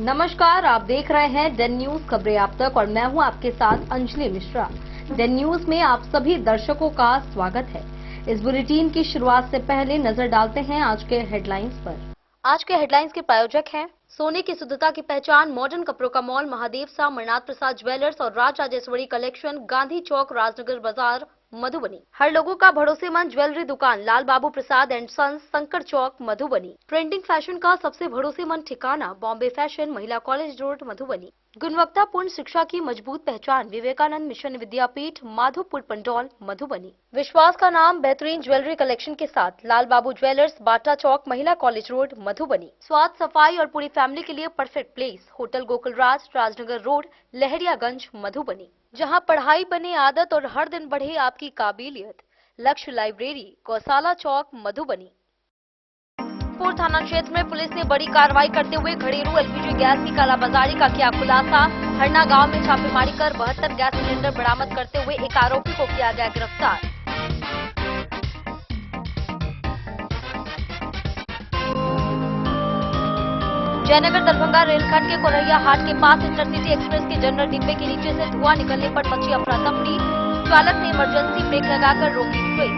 नमस्कार, आप देख रहे हैं डेन न्यूज खबरें आप तक और मैं हूं आपके साथ अंजलि मिश्रा। डेन न्यूज में आप सभी दर्शकों का स्वागत है। इस बुलेटिन की शुरुआत से पहले नजर डालते हैं आज के हेडलाइंस पर। आज के हेडलाइंस के प्रायोजक हैं सोने की शुद्धता की पहचान मॉडर्न कपड़ों का मॉल महादेव सा अमरनाथ प्रसाद ज्वेलर्स और राज राजेश्वरी कलेक्शन, गांधी चौक, राजनगर बाजार, मधुबनी। हर लोगों का भरोसेमंद ज्वेलरी दुकान लाल बाबू प्रसाद एंड सन्स, संकर चौक, मधुबनी। ट्रेंडिंग फैशन का सबसे भरोसेमंद ठिकाना बॉम्बे फैशन, महिला कॉलेज रोड, मधुबनी। गुणवत्तापूर्ण शिक्षा की मजबूत पहचान विवेकानंद मिशन विद्यापीठ, माधोपुर पंडौल, मधुबनी। विश्वास का नाम बेहतरीन ज्वेलरी कलेक्शन के साथ लाल बाबू ज्वेलर्स, बाटा चौक, महिला कॉलेज रोड, मधुबनी। स्वाद, सफाई और पूरी फैमिली के लिए परफेक्ट प्लेस होटल गोकुल राज, राजनगर रोड, लहरियागंज, मधुबनी। जहां पढ़ाई बने आदत और हर दिन बढ़े आपकी काबिलियत। लक्ष्य लाइब्रेरी, गौशाला चौक, मधुबनी। पूर्व थाना क्षेत्र में पुलिस ने बड़ी कार्रवाई करते हुए घरेलू एलपीजी गैस की कालाबाजारी का किया खुलासा। हरना गांव में छापेमारी कर 72 गैस सिलेंडर बरामद करते हुए एक आरोपी को किया गया गिरफ्तार। जयनगर दरभंगा रेलखंड के कोरैया हाट के पास इंटरसिटी एक्सप्रेस के जनरल डिब्बे के नीचे से धुआं निकलने पर मची अफरा तफरी। चालक ने इमरजेंसी ब्रेक लगाकर रोकी ट्रेन।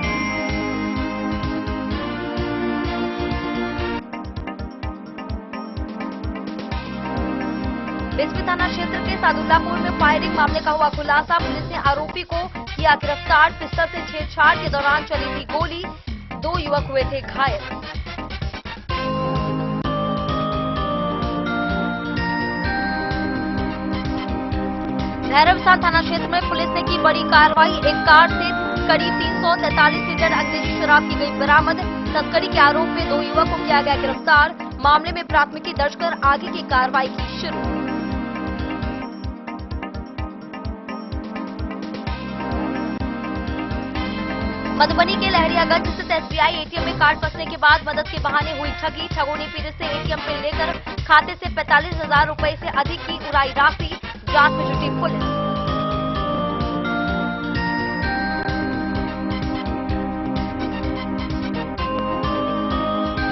बिस्फी थाना क्षेत्र के सादुल्लापुर में फायरिंग मामले का हुआ खुलासा। पुलिस ने आरोपी को किया गिरफ्तार। पिस्टल से छेड़छाड़ के दौरान चली थी गोली, 2 युवक हुए थे घायल। भैरवसार थाना क्षेत्र में पुलिस ने की बड़ी कार्रवाई। एक कार से करीब 343 लीटर अंग्रेजी शराब की गई बरामद। तस्करी के आरोप में 2 युवक को किया गया गिरफ्तार। मामले में प्राथमिकी दर्ज कर आगे की कार्रवाई की शुरू। मधुबनी के लहरियागंज स्थित एसबीआई एटीएम में कार्ड फंसने के बाद मदद के बहाने हुई ठगी। ठगों ने पीड़ित से एटीएम पिन लेकर खाते से 45,000 रुपए से अधिक की उड़ाई राशि। जांच में जुटी पुलिस।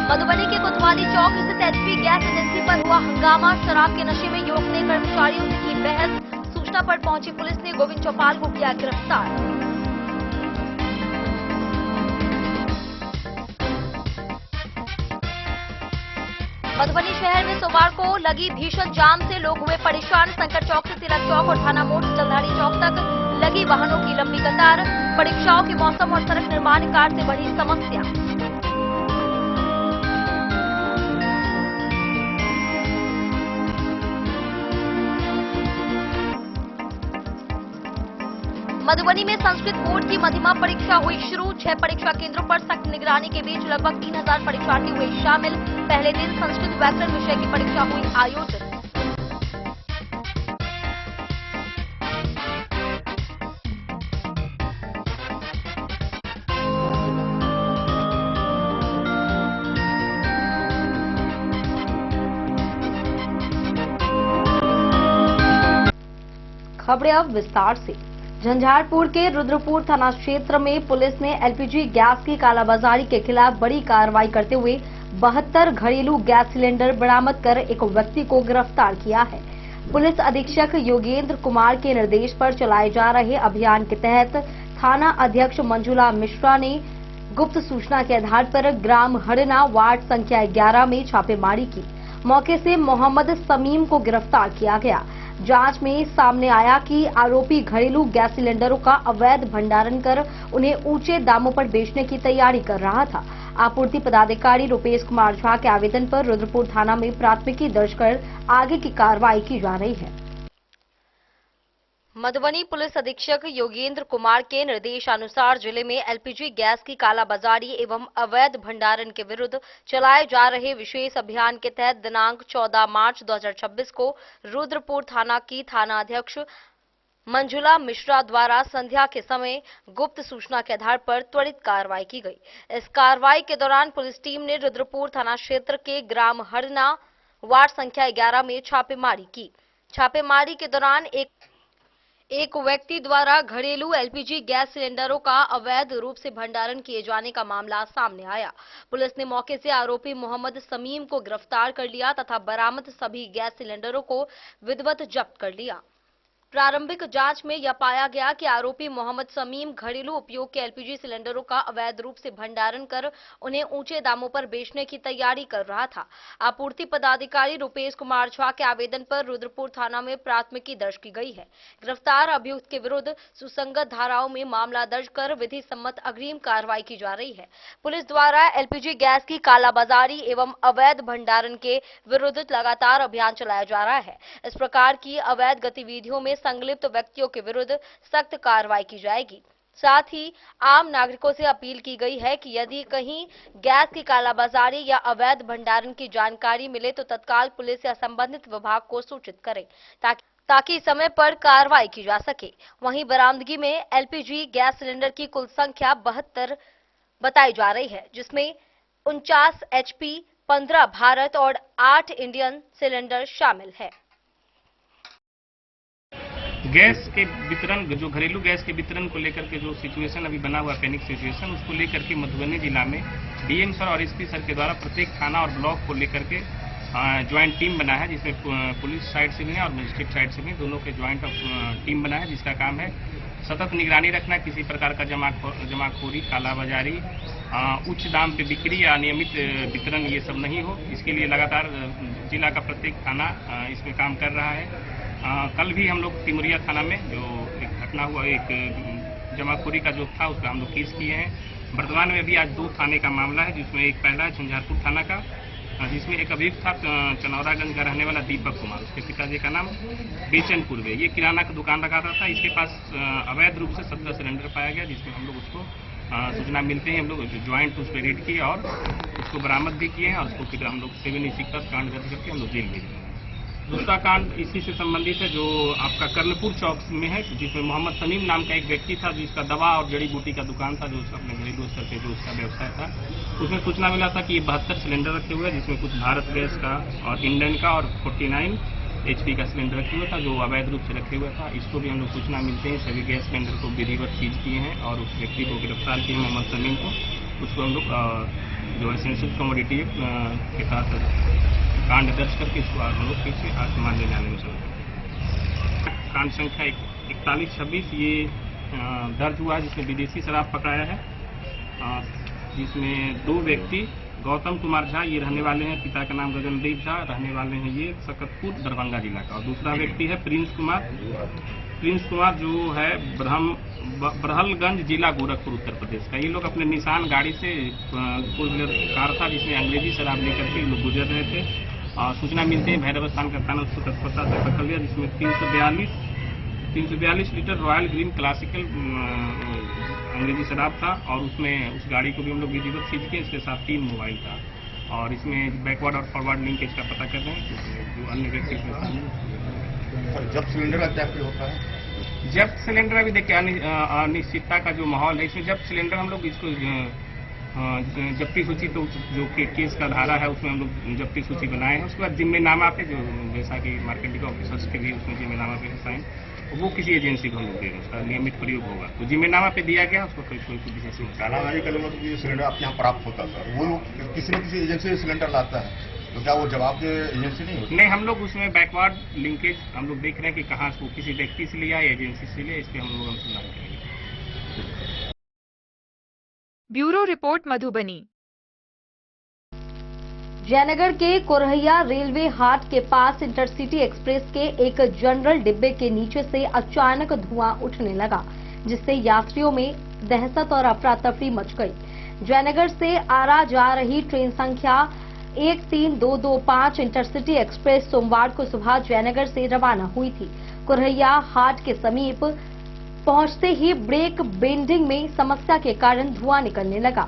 मधुबनी के कोतवाली चौक स्थित एचपी गैस एजेंसी पर हुआ हंगामा। शराब के नशे में युवक ने कर्मचारियों से की बहस। सूचना पर पहुंची पुलिस ने गोविंद चौपाल को किया गिरफ्तार। मधुबनी शहर में सोमवार को लगी भीषण जाम से लोग हुए परेशान। संकर चौक से तिलक चौक और थाना मोड़ से जलधारी चौक तक लगी वाहनों की लंबी कतार। परीक्षाओं के मौसम और सड़क निर्माण कार्य से बढ़ी समस्या। मधुबनी में संस्कृत बोर्ड की मध्यमा परीक्षा हुई शुरू। 6 परीक्षा केंद्रों पर सख्त निगरानी के बीच लगभग 3,000 परीक्षार्थी हुए शामिल। पहले दिन संस्कृत व्याकरण विषय की परीक्षा हुई आयोजित। खबरें अब विस्तार से। झंझारपुर के रुद्रपुर थाना क्षेत्र में पुलिस ने एलपीजी गैस की कालाबाजारी के खिलाफ बड़ी कार्रवाई करते हुए 72 घरेलू गैस सिलेंडर बरामद कर एक व्यक्ति को गिरफ्तार किया है। पुलिस अधीक्षक योगेंद्र कुमार के निर्देश पर चलाए जा रहे अभियान के तहत थाना अध्यक्ष मंजुला मिश्रा ने गुप्त सूचना के आधार पर ग्राम हरना वार्ड संख्या 11 में छापेमारी की। मौके से मोहम्मद समीम को गिरफ्तार किया गया। जांच में सामने आया कि आरोपी घरेलू गैस सिलेंडरों का अवैध भंडारण कर उन्हें ऊंचे दामों पर बेचने की तैयारी कर रहा था। आपूर्ति पदाधिकारी रुपेश कुमार झा के आवेदन पर रुद्रपुर थाना में प्राथमिकी दर्ज कर आगे की कार्रवाई की जा रही है। मधुबनी पुलिस अधीक्षक योगेंद्र कुमार के निर्देशानुसार जिले में एलपीजी गैस की कालाबाजारी एवं अवैध भंडारण के विरुद्ध चलाए जा रहे विशेष अभियान के तहत दिनांक 14 मार्च 2026 को रुद्रपुर थाना की थाना अध्यक्ष मंजुला मिश्रा द्वारा संध्या के समय गुप्त सूचना के आधार पर त्वरित कार्रवाई की गई। इस कार्रवाई के दौरान पुलिस टीम ने रुद्रपुर थाना क्षेत्र के ग्राम हरना वार्ड संख्या 11 में छापेमारी की। छापेमारी के दौरान एक व्यक्ति द्वारा घरेलू एलपीजी गैस सिलेंडरों का अवैध रूप से भंडारण किए जाने का मामला सामने आया। पुलिस ने मौके से आरोपी मोहम्मद समीम को गिरफ्तार कर लिया तथा बरामद सभी गैस सिलेंडरों को विधिवत जब्त कर लिया। प्रारंभिक जांच में यह पाया गया कि आरोपी मोहम्मद समीम घरेलू उपयोग के एलपीजी सिलेंडरों का अवैध रूप से भंडारण कर उन्हें ऊंचे दामों पर बेचने की तैयारी कर रहा था। आपूर्ति पदाधिकारी रुपेश कुमार झा के आवेदन पर रुद्रपुर थाना में प्राथमिकी दर्ज की गई है। गिरफ्तार अभियुक्त के विरुद्ध सुसंगत धाराओं में मामला दर्ज कर विधि सम्मत अग्रिम कार्रवाई की जा रही है। पुलिस द्वारा एलपीजी गैस की कालाबाजारी एवं अवैध भंडारण के विरुद्ध लगातार अभियान चलाया जा रहा है। इस प्रकार की अवैध गतिविधियों में संलिप्त व्यक्तियों के विरुद्ध सख्त कार्रवाई की जाएगी। साथ ही आम नागरिकों से अपील की गई है कि यदि कहीं गैस की कालाबाजारी या अवैध भंडारण की जानकारी मिले तो तत्काल पुलिस या संबंधित विभाग को सूचित करें ताकि समय पर कार्रवाई की जा सके। वहीं बरामदगी में एलपीजी गैस सिलेंडर की कुल संख्या 72 बताई जा रही है, जिसमें 49 HP, 15 भारत और 8 इंडियन सिलेंडर शामिल है। गैस के वितरण, जो घरेलू गैस के वितरण को लेकर के जो सिचुएशन अभी बना हुआ पैनिक सिचुएशन, उसको लेकर के मधुबनी जिला में डीएम सर और एसपी सर के द्वारा प्रत्येक थाना और ब्लॉक को लेकर के ज्वाइंट टीम बना है, जिसमें पुलिस साइड से भी है और मजिस्ट्रेट साइड से भी, दोनों के ज्वाइंट टीम बना है, जिसका काम है सतत निगरानी रखना, किसी प्रकार का जमाखोरी, कालाबाजारी, उच्च दाम पे बिक्री या अनियमित वितरण ये सब नहीं हो। इसके लिए लगातार जिला का प्रत्येक थाना इसमें काम कर रहा है। कल भी हम लोग तिमुरिया थाना में जो एक घटना हुआ, एक जमाखोरी का जो था, उसका हम लोग केस किए हैं। वर्तमान में अभी आज 2 थाने का मामला है, जिसमें एक पहला है झंझारपुर थाना का, जिसमें एक अभियुक्त था चनौरागंज का रहने वाला दीपक कुमार, उसके पिताजी का नाम बेचनपुर में, ये किराना का दुकान लगाता था। इसके पास अवैध रूप से 17 सिलेंडर पाया गया, जिसमें हम लोग उसको सूचना मिलते ही हम लोग ज्वाइंट उस पर रेड किए और उसको बरामद भी किए हैं और उसको फिर हम लोग 7 कांड दर्ज करके हम लोग जेल भेजे हैं। दूसरा कांड इसी से संबंधित है, जो आपका कर्णपुर चौक में है, जिसमें मोहम्मद समीम नाम का एक व्यक्ति था, जिसका दवा और जड़ी बूटी का दुकान था, जो अपने घरेलू स्तर पे जो उसका व्यवसाय था। उसमें सूचना मिला था कि ये 72 सिलेंडर रखे हुए हैं, जिसमें कुछ भारत गैस का और इंडियन का और 49 HP का सिलेंडर रखे हुए था, जो अवैध रूप से रखे हुआ था। इसको भी हम लोग सूचना मिलते हैं, सभी गैस सिलेंडर को विधिवत सीज किए हैं और उस व्यक्ति को गिरफ्तार किए, मोहम्मद समीम को। उसको हम लोग जो एसेंशियल कमोडिटी के तहत कांड दर्ज करके इसको हम लोग फिर से आत्मान ले जाने में सफल। कांड संख्या 4126 ये दर्ज हुआ है, जिसमें विदेशी शराब पकड़ाया है, जिसमें 2 व्यक्ति गौतम कुमार झा, ये रहने वाले हैं, पिता का नाम गगनदीप झा, रहने वाले हैं ये सकतपुर दरभंगा जिला का, और दूसरा व्यक्ति है प्रिंस कुमार जो है बरहलगंज जिला गोरखपुर उत्तर प्रदेश का। ये लोग अपने निशान गाड़ी से फोर व्हीलर कार था, जिसमें अंग्रेजी शराब लेकर के लोग गुजर रहे थे। सूचना मिलते हैं भैरव स्थान का थाना उसको तत्परता से पकड़ लिया, जिसमें 342 लीटर रॉयल ग्रीन क्लासिकल अंग्रेजी शराब था और उसमें उस गाड़ी को भी हम लोग विधिवत सीज किए। इसके साथ 3 मोबाइल था और इसमें बैकवर्ड और फॉरवर्ड लिंकेज का पता कर रहे हैं, जो अन्य व्यक्ति जब सिलेंडर जब्त होता है, जब्त सिलेंडर अभी देखिए अनिश्चितता का जो माहौल है, इसमें जब्त सिलेंडर हम लोग इसको जब्ती सूची, तो जो केस का धारा है उसमें हम लोग जब्ती सूची बनाए हैं। उसके बाद जिम्मेनामा पे, जो जैसा कि मार्केटिंग ऑफिसर्स के भी उसमें जिम्मेनामा पे साइन, वो किसी एजेंसी को हम लोग दे रहे हैं, उसका नियमित प्रयोग होगा। तो जिम्मेनामा पे दिया गया, उसको कोई विशेष कालाबाजारी का मतलब जो सिलेंडर आपके यहाँ प्राप्त होता था, वो किसी न किसी एजेंसी से सिलेंडर लाता है, तो क्या वो जवाब एजेंसी नहीं होती? नहीं, हम लोग उसमें बैकवर्ड लिंकेज हम लोग देख रहे हैं कि कहाँ से वो किसी व्यक्ति से लिया या एजेंसी से लिया, इस पर हम लोग अनुसंधान करेंगे। Bureau report Madhubani. जयनगर के कोरहैया रेलवे हाट के पास इंटरसिटी एक्सप्रेस के एक जनरल डिब्बे के नीचे से अचानक धुआं उठने लगा, जिससे यात्रियों में दहशत और अफरा तफरी मच गई। जयनगर से आरा जा रही ट्रेन संख्या 13225 इंटरसिटी एक्सप्रेस सोमवार को सुबह जयनगर से रवाना हुई थी। कोरहैया हाट के समीप पहुंचते ही ब्रेक बेंडिंग में समस्या के कारण धुआं निकलने लगा।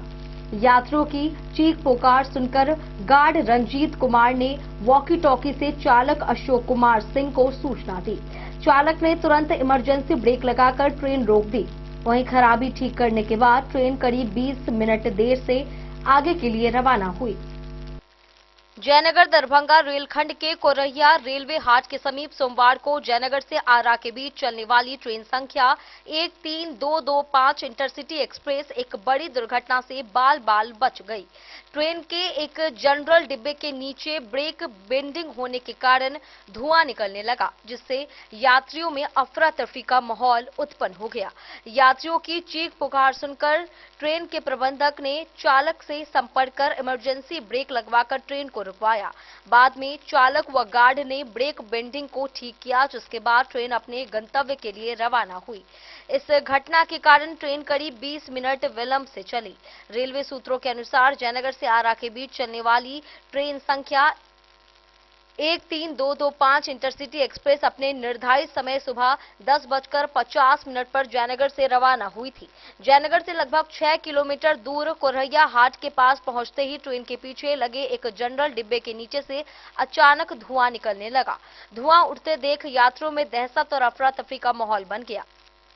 यात्रियों की चीख पुकार सुनकर गार्ड रंजीत कुमार ने वॉकी टॉकी से चालक अशोक कुमार सिंह को सूचना दी। चालक ने तुरंत इमरजेंसी ब्रेक लगाकर ट्रेन रोक दी। वहीं खराबी ठीक करने के बाद ट्रेन करीब 20 मिनट देर से आगे के लिए रवाना हुई। जयनगर दरभंगा रेलखंड के कोरैया रेलवे हाट के समीप सोमवार को जयनगर से आरा के बीच चलने वाली ट्रेन संख्या 13225 इंटरसिटी एक्सप्रेस एक बड़ी दुर्घटना से बाल बाल बच गई। ट्रेन के एक जनरल डिब्बे के नीचे ब्रेक बेंडिंग होने के कारण धुआं निकलने लगा, जिससे यात्रियों में अफरा तफरी का माहौल उत्पन्न हो गया। यात्रियों की चीख पुकार सुनकर ट्रेन के प्रबंधक ने चालक से संपर्क कर इमरजेंसी ब्रेक लगवाकर ट्रेन को रुकवाया। बाद में चालक व गार्ड ने ब्रेक बेंडिंग को ठीक किया, जिसके बाद ट्रेन अपने गंतव्य के लिए रवाना हुई। इस घटना के कारण ट्रेन करीब 20 मिनट विलंब से चली। रेलवे सूत्रों के अनुसार जयनगर से आरा के बीच चलने वाली ट्रेन संख्या 13225 इंटरसिटी एक्सप्रेस अपने निर्धारित समय सुबह 10:50 पर जयनगर से रवाना हुई थी। जयनगर से लगभग 6 किलोमीटर दूर कोरैया हाट के पास पहुंचते ही ट्रेन के पीछे लगे एक जनरल डिब्बे के नीचे से अचानक धुआं निकलने लगा। धुआं उठते देख यात्रियों में दहशत और अफरा तफरी का माहौल बन गया।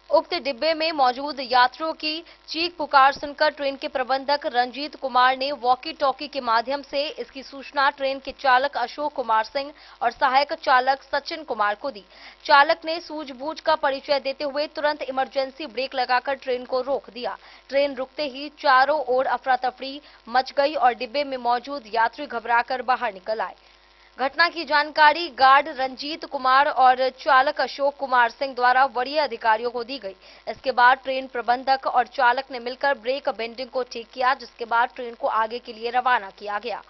उक्त डिब्बे में मौजूद यात्रियों की चीख पुकार सुनकर ट्रेन के प्रबंधक रंजीत कुमार ने वॉकी टॉकी के माध्यम से इसकी सूचना ट्रेन के चालक अशोक कुमार सिंह और सहायक चालक सचिन कुमार को दी। चालक ने सूझबूझ का परिचय देते हुए तुरंत इमरजेंसी ब्रेक लगाकर ट्रेन को रोक दिया। ट्रेन रुकते ही चारों ओर अफरा तफरी मच गई और डिब्बे में मौजूद यात्री घबराकर बाहर निकल आए। घटना की जानकारी गार्ड रंजीत कुमार और चालक अशोक कुमार सिंह द्वारा वरीय अधिकारियों को दी गई। इसके बाद ट्रेन प्रबंधक और चालक ने मिलकर ब्रेक बेंडिंग को ठीक किया, जिसके बाद ट्रेन को आगे के लिए रवाना किया गया।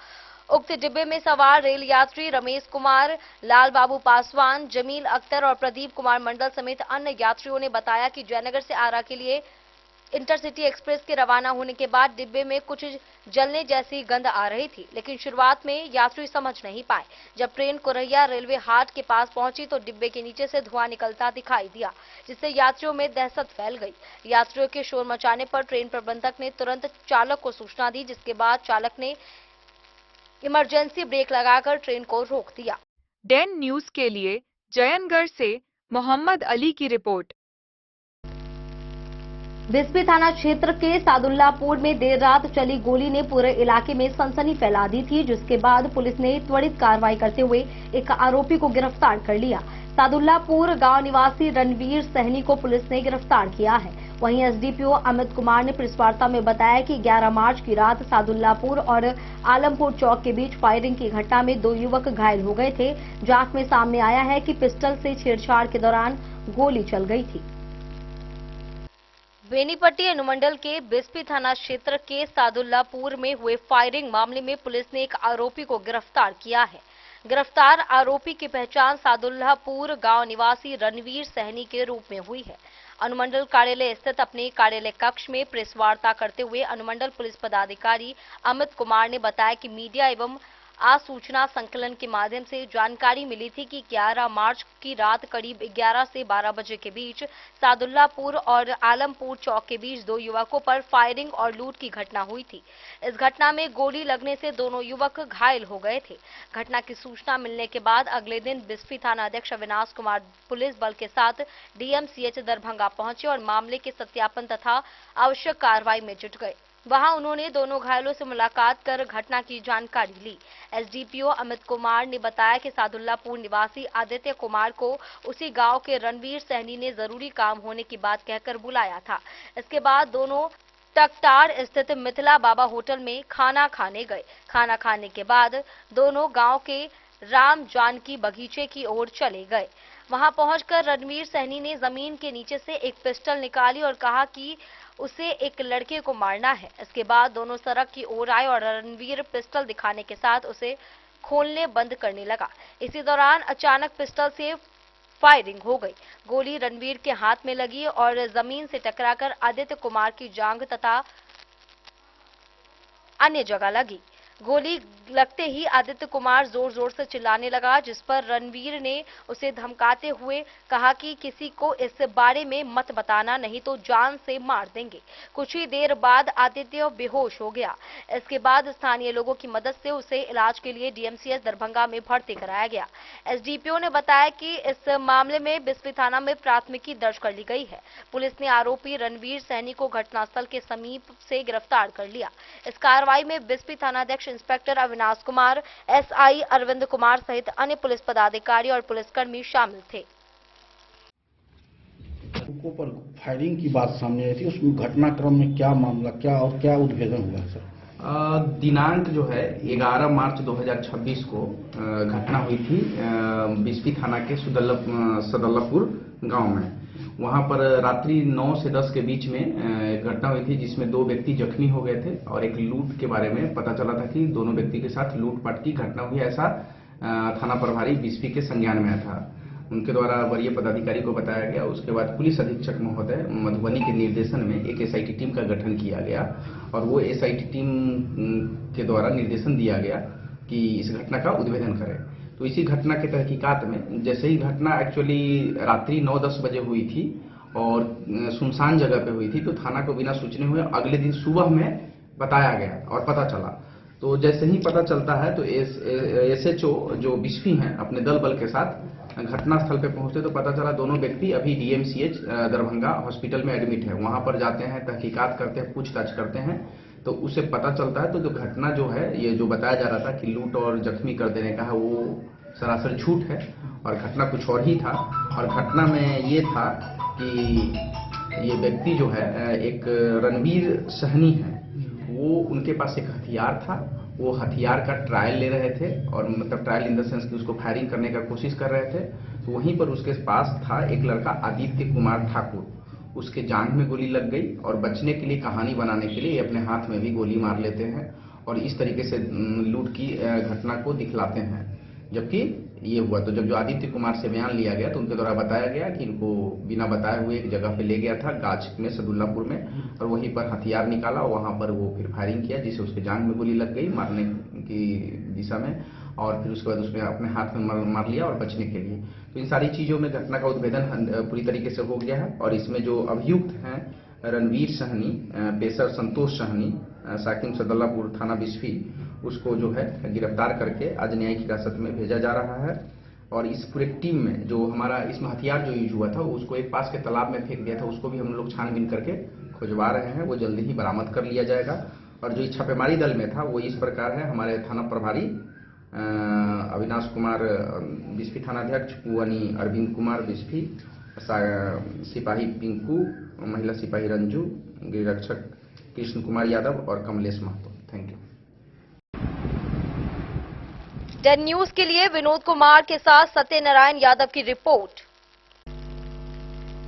उक्त डिब्बे में सवार रेल यात्री रमेश कुमार, लाल बाबू पासवान, जमील अख्तर और प्रदीप कुमार मंडल समेत अन्य यात्रियों ने बताया कि जयनगर से आरा के लिए इंटरसिटी एक्सप्रेस के रवाना होने के बाद डिब्बे में कुछ जलने जैसी गंध आ रही थी, लेकिन शुरुआत में यात्री समझ नहीं पाए। जब ट्रेन कोरैया रेलवे हाट के पास पहुंची तो डिब्बे के नीचे से धुआं निकलता दिखाई दिया, जिससे यात्रियों में दहशत फैल गई। यात्रियों के शोर मचाने पर ट्रेन प्रबंधक ने तुरंत चालक को सूचना दी, जिसके बाद चालक ने इमरजेंसी ब्रेक लगाकर ट्रेन को रोक दिया। डेन न्यूज के लिए जयनगर से मोहम्मद अली की रिपोर्ट। बिस्फी थाना क्षेत्र के सादुल्लापुर में देर रात चली गोली ने पूरे इलाके में सनसनी फैला दी थी, जिसके बाद पुलिस ने त्वरित कार्रवाई करते हुए एक आरोपी को गिरफ्तार कर लिया। सादुल्लापुर गांव निवासी रणवीर सहनी को पुलिस ने गिरफ्तार किया है। वहीं एसडीपीओ अमित कुमार ने प्रेस वार्ता में बताया कि 11 मार्च की रात सादुल्लापुर और आलमपुर चौक के बीच फायरिंग की घटना में 2 युवक घायल हो गए थे। जांच में सामने आया है कि पिस्टल से छेड़छाड़ के दौरान गोली चल गई थी। बेनीपट्टी अनुमंडल के बिस्फी थाना क्षेत्र के सादुल्लापुर में हुए फायरिंग मामले में पुलिस ने एक आरोपी को गिरफ्तार किया है। गिरफ्तार आरोपी की पहचान सादुल्लापुर गांव निवासी रणवीर सहनी के रूप में हुई है। अनुमंडल कार्यालय स्थित अपने कार्यालय कक्ष में प्रेस वार्ता करते हुए अनुमंडल पुलिस पदाधिकारी अमित कुमार ने बताया कि मीडिया एवं आसूचना संकलन के माध्यम से जानकारी मिली थी कि 11 मार्च की रात करीब 11 से 12 बजे के बीच सादुल्लापुर और आलमपुर चौक के बीच 2 युवकों पर फायरिंग और लूट की घटना हुई थी। इस घटना में गोली लगने से दोनों युवक घायल हो गए थे। घटना की सूचना मिलने के बाद अगले दिन बिस्फी थाना अध्यक्ष अविनाश कुमार पुलिस बल के साथ डीएमसीएच दरभंगा पहुंचे और मामले के सत्यापन तथा आवश्यक कार्रवाई में जुट गए। वहां उन्होंने दोनों घायलों से मुलाकात कर घटना की जानकारी ली। एसडीपीओ अमित कुमार ने बताया कि सादुल्लापुर निवासी आदित्य कुमार को उसी गांव के रणवीर सहनी ने जरूरी काम होने की बात कहकर बुलाया था। इसके बाद दोनों टकटार स्थित मिथिला बाबा होटल में खाना खाने गए। खाना खाने के बाद दोनों गांव के राम जानकी बगीचे की ओर चले गए। वहां पहुंचकर रणवीर सहनी ने जमीन के नीचे से एक पिस्टल निकाली और कहा कि उसे एक लड़के को मारना है। इसके बाद दोनों सड़क की ओर आए और रणवीर पिस्टल दिखाने के साथ उसे खोलने बंद करने लगा। इसी दौरान अचानक पिस्टल से फायरिंग हो गई। गोली रणवीर के हाथ में लगी और जमीन से टकराकर आदित्य कुमार की जांघ तथा अन्य जगह लगी। गोली लगते ही आदित्य कुमार जोर जोर से चिल्लाने लगा, जिस पर रणवीर ने उसे धमकाते हुए कहा कि किसी को इस बारे में मत बताना, नहीं तो जान से मार देंगे। कुछ ही देर बाद आदित्य बेहोश हो गया। इसके बाद स्थानीय लोगों की मदद से उसे इलाज के लिए डीएमसीएच दरभंगा में भर्ती कराया गया। एसडीपीओ ने बताया कि इस मामले में बिस्फी थाना में प्राथमिकी दर्ज कर ली गई है। पुलिस ने आरोपी रणवीर सहनी को घटनास्थल के समीप से गिरफ्तार कर लिया। इस कार्रवाई में बिस्फी थानाध्यक्ष थानाध्यक्ष इंस्पेक्टर अविनाश कुमार, एसआई अरविंद कुमार सहित अन्य पुलिस पदाधिकारी और पुलिसकर्मी शामिल थे। पर फायरिंग की बात सामने आई थी, उसमें घटनाक्रम में क्या मामला क्या उद्भेदन हुआ सर? दिनांक जो है 11 मार्च 2026 को घटना हुई थी बिस्फी थाना के सदल्लापुर गांव में। वहां पर रात्रि 9 से 10 के बीच में एक घटना हुई थी जिसमें 2 व्यक्ति जख्मी हो गए थे और एक लूट के बारे में पता चला था कि दोनों व्यक्ति के साथ लूटपाट की घटना हुई, ऐसा थाना प्रभारी बिस्फी के संज्ञान में आया था। उनके द्वारा वरीय पदाधिकारी को बताया गया। उसके बाद पुलिस अधीक्षक महोदय मधुबनी के निर्देशन में एक एसआईटी टीम का गठन किया गया और वो एसआईटी टीम के द्वारा निर्देशन दिया गया कि इस घटना का उद्भेदन करें। तो इसी घटना के तहकीकात में जैसे ही घटना एक्चुअली रात्रि 9-10 बजे हुई थी और सुनसान जगह पे हुई थी, तो थाना को बिना सूचने हुए अगले दिन सुबह में बताया गया और पता चला। तो जैसे ही पता चलता है तो एसएचओ जो बिस्फी हैं अपने दल बल के साथ घटना स्थल पे पहुंचते तो पता चला दोनों व्यक्ति अभी डीएमसीएच दरभंगा हॉस्पिटल में एडमिट है। वहां पर जाते हैं, तहकीकात करते हैं, पूछताछ करते हैं, तो उसे पता चलता है तो जो घटना जो है ये जो बताया जा रहा था कि लूट और जख्मी कर देने का है, वो सरासर झूठ है और घटना कुछ और ही था। और घटना में ये था कि ये व्यक्ति जो है एक रणवीर सहनी है, वो उनके पास एक हथियार था, वो हथियार का ट्रायल ले रहे थे और मतलब ट्रायल इन द सेंस कि उसको फायरिंग करने का कोशिश कर रहे थे। तो वहीं पर उसके पास था एक लड़का आदित्य कुमार ठाकुर, उसके जांघ में गोली लग गई और बचने के लिए, कहानी बनाने के लिए अपने हाथ में भी गोली मार लेते हैं और इस तरीके से लूट की घटना को दिखलाते हैं। जबकि ये हुआ तो जब जो आदित्य कुमार से बयान लिया गया तो उनके द्वारा बताया गया कि इनको बिना बताए हुए एक जगह पे ले गया था गाछ में सदुल्लापुर में और वहीं पर हथियार निकाला, वहां पर वो फिर फायरिंग किया जिससे उसके जांघ में गोली लग गई मारने की दिशा में और फिर उसके बाद उसने अपने हाथ में मार लिया और बचने के लिए। तो इन सारी चीजों में घटना का उद्भेदन पूरी तरीके से हो गया है और इसमें जो अभियुक्त हैं रणवीर सहनी, पेशर संतोष सहनी, साकिम सदल्लापुर थाना बिस्फी, उसको जो है गिरफ्तार करके आज न्यायिक हिरासत में भेजा जा रहा है। और इस पूरे टीम में जो हमारा इसमें हथियार जो यूज हुआ था उसको एक पास के तालाब में फेंक दिया था, उसको भी हम लोग छानबीन करके खुजवा रहे हैं, वो जल्दी ही बरामद कर लिया जाएगा। और जो छापेमारी दल में था वो इस प्रकार है, हमारे थाना प्रभारी अविनाश कुमार बिस्फी थानाध्यक्ष, कुआनी अरविंद कुमार बिस्फी, सिपाही पिंकू, महिला सिपाही रंजू, गिरिरक्षक कृष्ण कुमार यादव और Kamlesh Mahto. Thank you. Den news के लिए विनोद कुमार के साथ सत्यनारायण यादव की रिपोर्ट।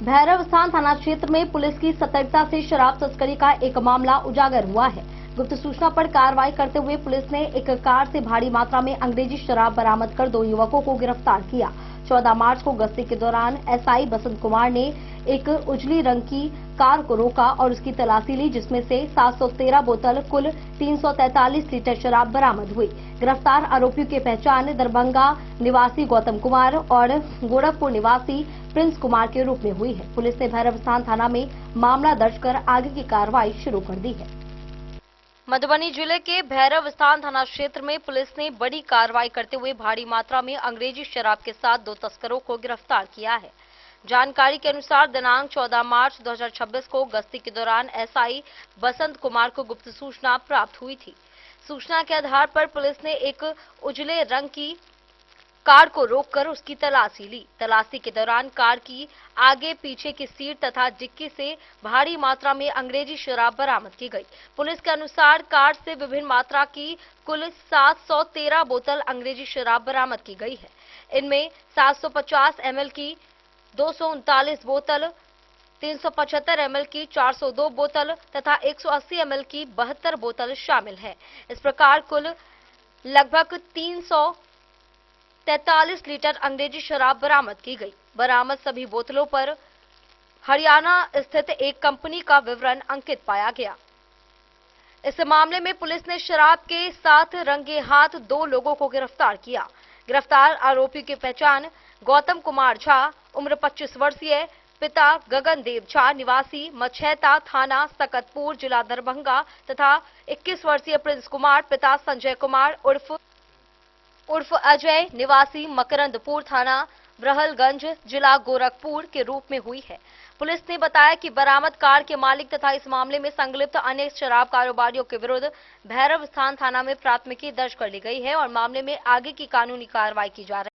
भैरव स्थान थाना क्षेत्र में पुलिस की सतर्कता से शराब तस्करी का एक मामला उजागर हुआ है। गुप्त सूचना पर कार्रवाई करते हुए पुलिस ने एक कार से भारी मात्रा में अंग्रेजी शराब बरामद कर 2 युवकों को गिरफ्तार किया। 14 मार्च को गश्ती के दौरान एसआई बसंत कुमार ने एक उजली रंग की कार को रोका और उसकी तलाशी ली, जिसमें से 713 बोतल कुल 343 लीटर शराब बरामद हुई। गिरफ्तार आरोपियों की पहचान दरभंगा निवासी गौतम कुमार और गोरखपुर निवासी प्रिंस कुमार के रूप में हुई है। पुलिस ने भैरवस्थान थाना में मामला दर्ज कर आगे की कार्रवाई शुरू कर दी है। मधुबनी जिले के भैरवस्थान थाना क्षेत्र में पुलिस ने बड़ी कार्रवाई करते हुए भारी मात्रा में अंग्रेजी शराब के साथ 2 तस्करों को गिरफ्तार किया है। जानकारी के अनुसार दिनांक 14 मार्च 2026 को गश्ती के दौरान एसआई बसंत कुमार को गुप्त सूचना प्राप्त हुई थी। सूचना के आधार पर पुलिस ने एक उजले रंग की कार को रोककर उसकी तलाशी ली। तलाशी के दौरान कार की आगे पीछे की सीट तथा डिक्की से भारी मात्रा में अंग्रेजी शराब बरामद की गई। पुलिस के अनुसार कार से विभिन्न मात्रा की कुल 713 बोतल अंग्रेजी शराब बरामद की गई है। इनमें 750 ml की 239 बोतल, 375 ml की 402 बोतल तथा 180 ml की 72 बोतल शामिल है। इस प्रकार कुल लगभग 343 लीटर अंग्रेजी शराब बरामद की गई। बरामद सभी बोतलों पर हरियाणा स्थित एक कंपनी का विवरण अंकित पाया गया। इस मामले में पुलिस ने शराब के साथ रंगे हाथ 2 लोगों को गिरफ्तार किया। गिरफ्तार आरोपी की पहचान गौतम कुमार झा, उम्र 25 वर्षीय, पिता गगनदेव झा, निवासी मछैता थाना सकतपुर, जिला दरभंगा तथा 21 वर्षीय प्रिंस कुमार, पिता संजय कुमार उर्फ अजय, निवासी मकरंदपुर थाना ब्रहलगंज, जिला गोरखपुर के रूप में हुई है। पुलिस ने बताया कि बरामद कार के मालिक तथा इस मामले में संलिप्त अन्य शराब कारोबारियों के विरुद्ध भैरव स्थान थाना में प्राथमिकी दर्ज कर ली गई है और मामले में आगे की कानूनी कार्रवाई की जा रही है।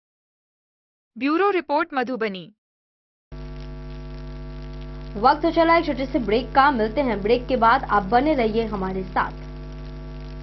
Bureau report Madhubani. वक्त चला एक छोटे से ब्रेक का, मिलते हैं ब्रेक के बाद। आप बने रहिए हमारे साथ।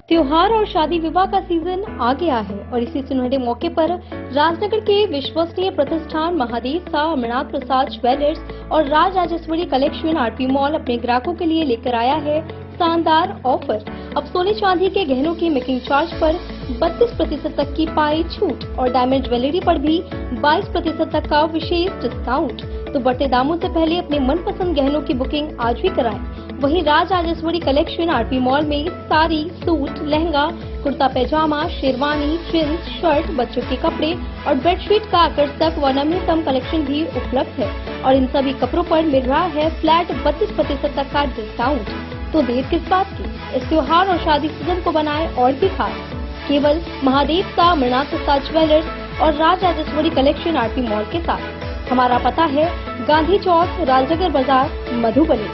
त्योहार और शादी विवाह का सीजन आ गया है और इसी सुनहरे मौके पर राजनगर के विश्वसनीय प्रतिष्ठान महादेव शाह अमरनाथ प्रसाद ज्वेलर्स और Raj Rajeshwari collection RP mall अपने ग्राहकों के लिए लेकर आया है शानदार ऑफर। अब सोने चांदी के गहनों की मेकिंग चार्ज पर 32% तक की पाई छूट और डायमंड ज्वेलरी पर भी 22% तक का विशेष डिस्काउंट। तो बढ़ते दामों से पहले अपने मनपसंद गहनों की बुकिंग आज भी कराएं। वहीं Raj Rajeshwari collection RP mall में साड़ी, सूट, लहंगा, कुर्ता पैजामा, शेरवानी, जींस, शर्ट, बच्चों के कपड़े और बेडशीट का आकर्षक व नवीनतम कलेक्शन भी उपलब्ध है और इन सभी कपड़ों पर मिल रहा है फ्लैट 32% तक का डिस्काउंट। तो देर किस बात की, इस त्योहार और शादी सीजन को बनाए और भी खास। केवल महादेव शाह अमरनाथ प्रसाद ज्वेलर्स और Raj Rajeshwari collection RP mall के साथ। हमारा पता है गांधी चौक, राजनगर बाजार, मधुबनी।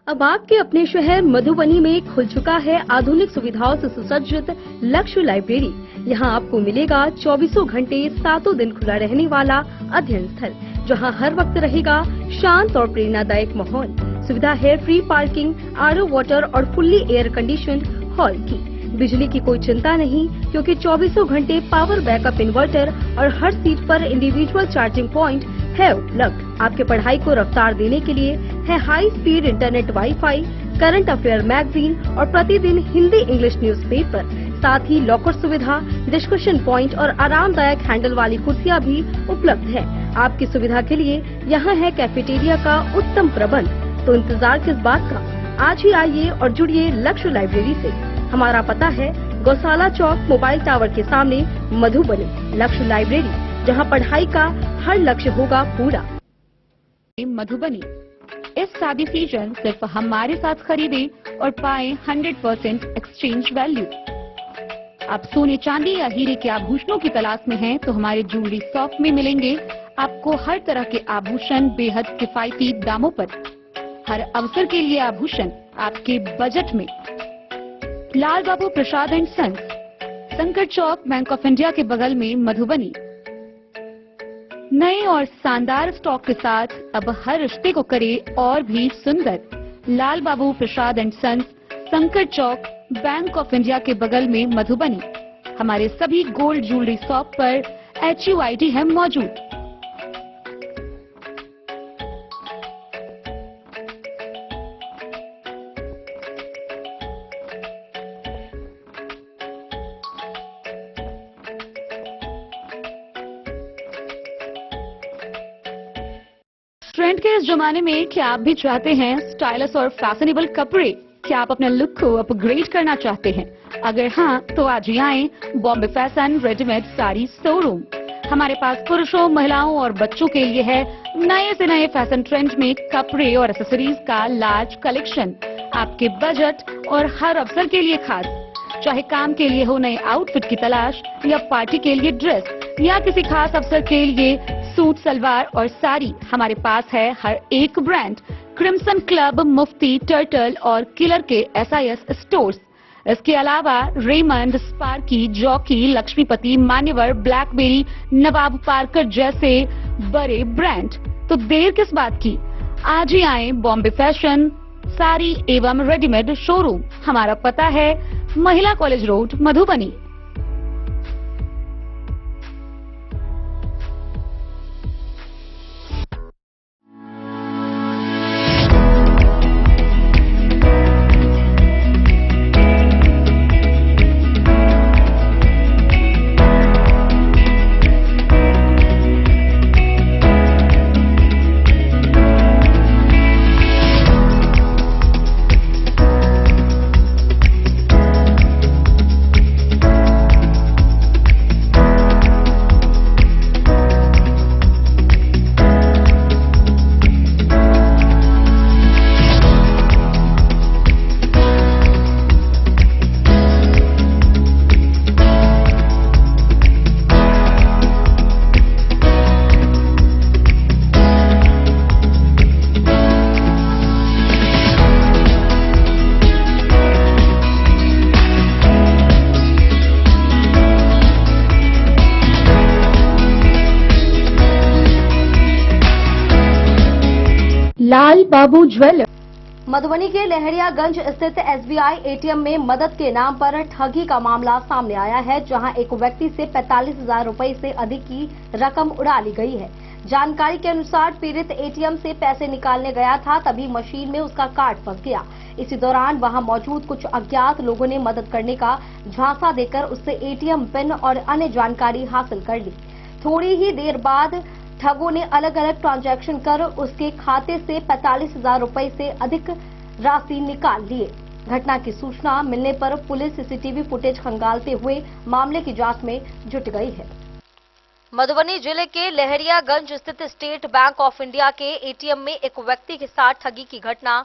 अब आपके अपने शहर मधुबनी में खुल चुका है आधुनिक सुविधाओं से सुसज्जित लक्ष्य लाइब्रेरी। यहाँ आपको मिलेगा 24 घंटे 7 दिन खुला रहने वाला अध्ययन स्थल, जहाँ हर वक्त रहेगा शांत और प्रेरणादायक माहौल। सुविधा है फ्री पार्किंग, आरओ वाटर और फुल्ली एयर कंडीशन्ड हॉल की। बिजली की कोई चिंता नहीं, क्योंकि 24 घंटे पावर बैकअप इन्वर्टर और हर सीट पर इंडिविजुअल चार्जिंग पॉइंट है उपलब्ध। आपके पढ़ाई को रफ्तार देने के लिए है high speed internet, wifi, current affair magazine और प्रतिदिन हिंदी इंग्लिश न्यूज़पेपर। साथ ही लॉकर सुविधा, डिस्कशन पॉइंट और आरामदायक हैंडल वाली कुर्सियां भी उपलब्ध है। आपकी सुविधा के लिए यहाँ है कैफेटेरिया का उत्तम प्रबंध। तो इंतजार किस बात का, आज ही आइए और जुड़िए लक्ष्य लाइब्रेरी से। हमारा पता है गौशाला चौक, मोबाइल टावर के सामने, मधुबनी। लक्ष्य लाइब्रेरी, जहाँ पढ़ाई का हर लक्ष्य होगा पूरा। मधुबनी, इस शादी सीजन सिर्फ हमारे साथ खरीदे और पाए 100% एक्सचेंज वैल्यू। आप सोने चांदी या हीरे के आभूषणों की तलाश में हैं, तो हमारे ज्वेलरी शॉप में मिलेंगे आपको हर तरह के आभूषण बेहद किफायती दामों पर। हर अवसर के लिए आभूषण आपके बजट में। लाल बाबू प्रसाद एंड सन्स, संकट चौक, बैंक ऑफ इंडिया के बगल में, मधुबनी। नए और शानदार स्टॉक के साथ अब हर रिश्ते को करे और भी सुंदर। लाल बाबू प्रसाद एंड सन्स, संकट चौक, बैंक ऑफ इंडिया के बगल में, मधुबनी। हमारे सभी गोल्ड ज्वेलरी शॉप पर HUID है मौजूद। ट्रेंड के इस जमाने में क्या आप भी चाहते हैं स्टाइलिश और फैशनेबल कपड़े? क्या आप अपने लुक को अपग्रेड करना चाहते हैं? अगर हाँ, तो आज ही आएं Bombay fashion readymade sari showroom. हमारे पास पुरुषों, महिलाओं और बच्चों के लिए है नए से नए फैशन ट्रेंड में कपड़े और एक्सेसरीज का लार्ज कलेक्शन। आपके बजट और हर अवसर के लिए खास। चाहे काम के लिए हो नए आउटफिट की तलाश, या पार्टी के लिए ड्रेस, या किसी खास अवसर के लिए सूट, सलवार और साड़ी, हमारे पास है हर एक ब्रांड। क्रिम्सन क्लब, मुफ्ती, टर्टल और किलर के SIS स्टोर्स। इसके अलावा रेमंड, स्पार्की, जॉकी, लक्ष्मीपति, मान्यवर, ब्लैकबेरी, नवाब पार्कर जैसे बड़े ब्रांड। तो देर किस बात की, आज ही आए बॉम्बे फैशन साड़ी एवं रेडीमेड शोरूम। हमारा पता है महिला कॉलेज रोड, मधुबनी। लाल बाबू ज्वेलर। मधुबनी के लहरियागंज स्थित एसबीआई एटीएम में मदद के नाम पर ठगी का मामला सामने आया है, जहां एक व्यक्ति से 45,000 रुपए से अधिक की रकम उड़ा ली गई है। जानकारी के अनुसार पीड़ित एटीएम से पैसे निकालने गया था, तभी मशीन में उसका कार्ड फंस गया। इसी दौरान वहां मौजूद कुछ अज्ञात लोगों ने मदद करने का झांसा देकर उससे एटीएम पिन और अन्य जानकारी हासिल कर ली। थोड़ी ही देर बाद ठगों ने अलग अलग ट्रांजैक्शन कर उसके खाते से 45,000 रुपए से अधिक राशि निकाल लिए। घटना की सूचना मिलने पर पुलिस सीसीटीवी फुटेज खंगालते हुए मामले की जांच में जुट गई है। मधुबनी जिले के लहरियागंज स्थित स्टेट बैंक ऑफ इंडिया के एटीएम में एक व्यक्ति के साथ ठगी की घटना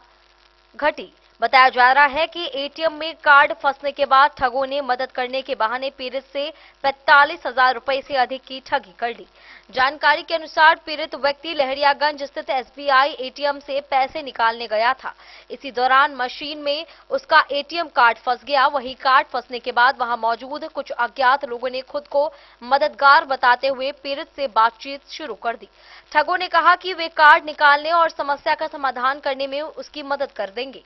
घटी। बताया जा रहा है कि एटीएम में कार्ड फंसने के बाद ठगों ने मदद करने के बहाने पीड़ित से 45,000 रुपए से अधिक की ठगी कर ली। जानकारी के अनुसार पीड़ित व्यक्ति लहरियागंज स्थित एसबीआई एटीएम से पैसे निकालने गया था। इसी दौरान मशीन में उसका एटीएम कार्ड फंस गया। वहीं कार्ड फंसने के बाद वहां मौजूद कुछ अज्ञात लोगों ने खुद को मददगार बताते हुए पीड़ित से बातचीत शुरू कर दी। ठगों ने कहा कि वे कार्ड निकालने और समस्या का समाधान करने में उसकी मदद कर देंगे।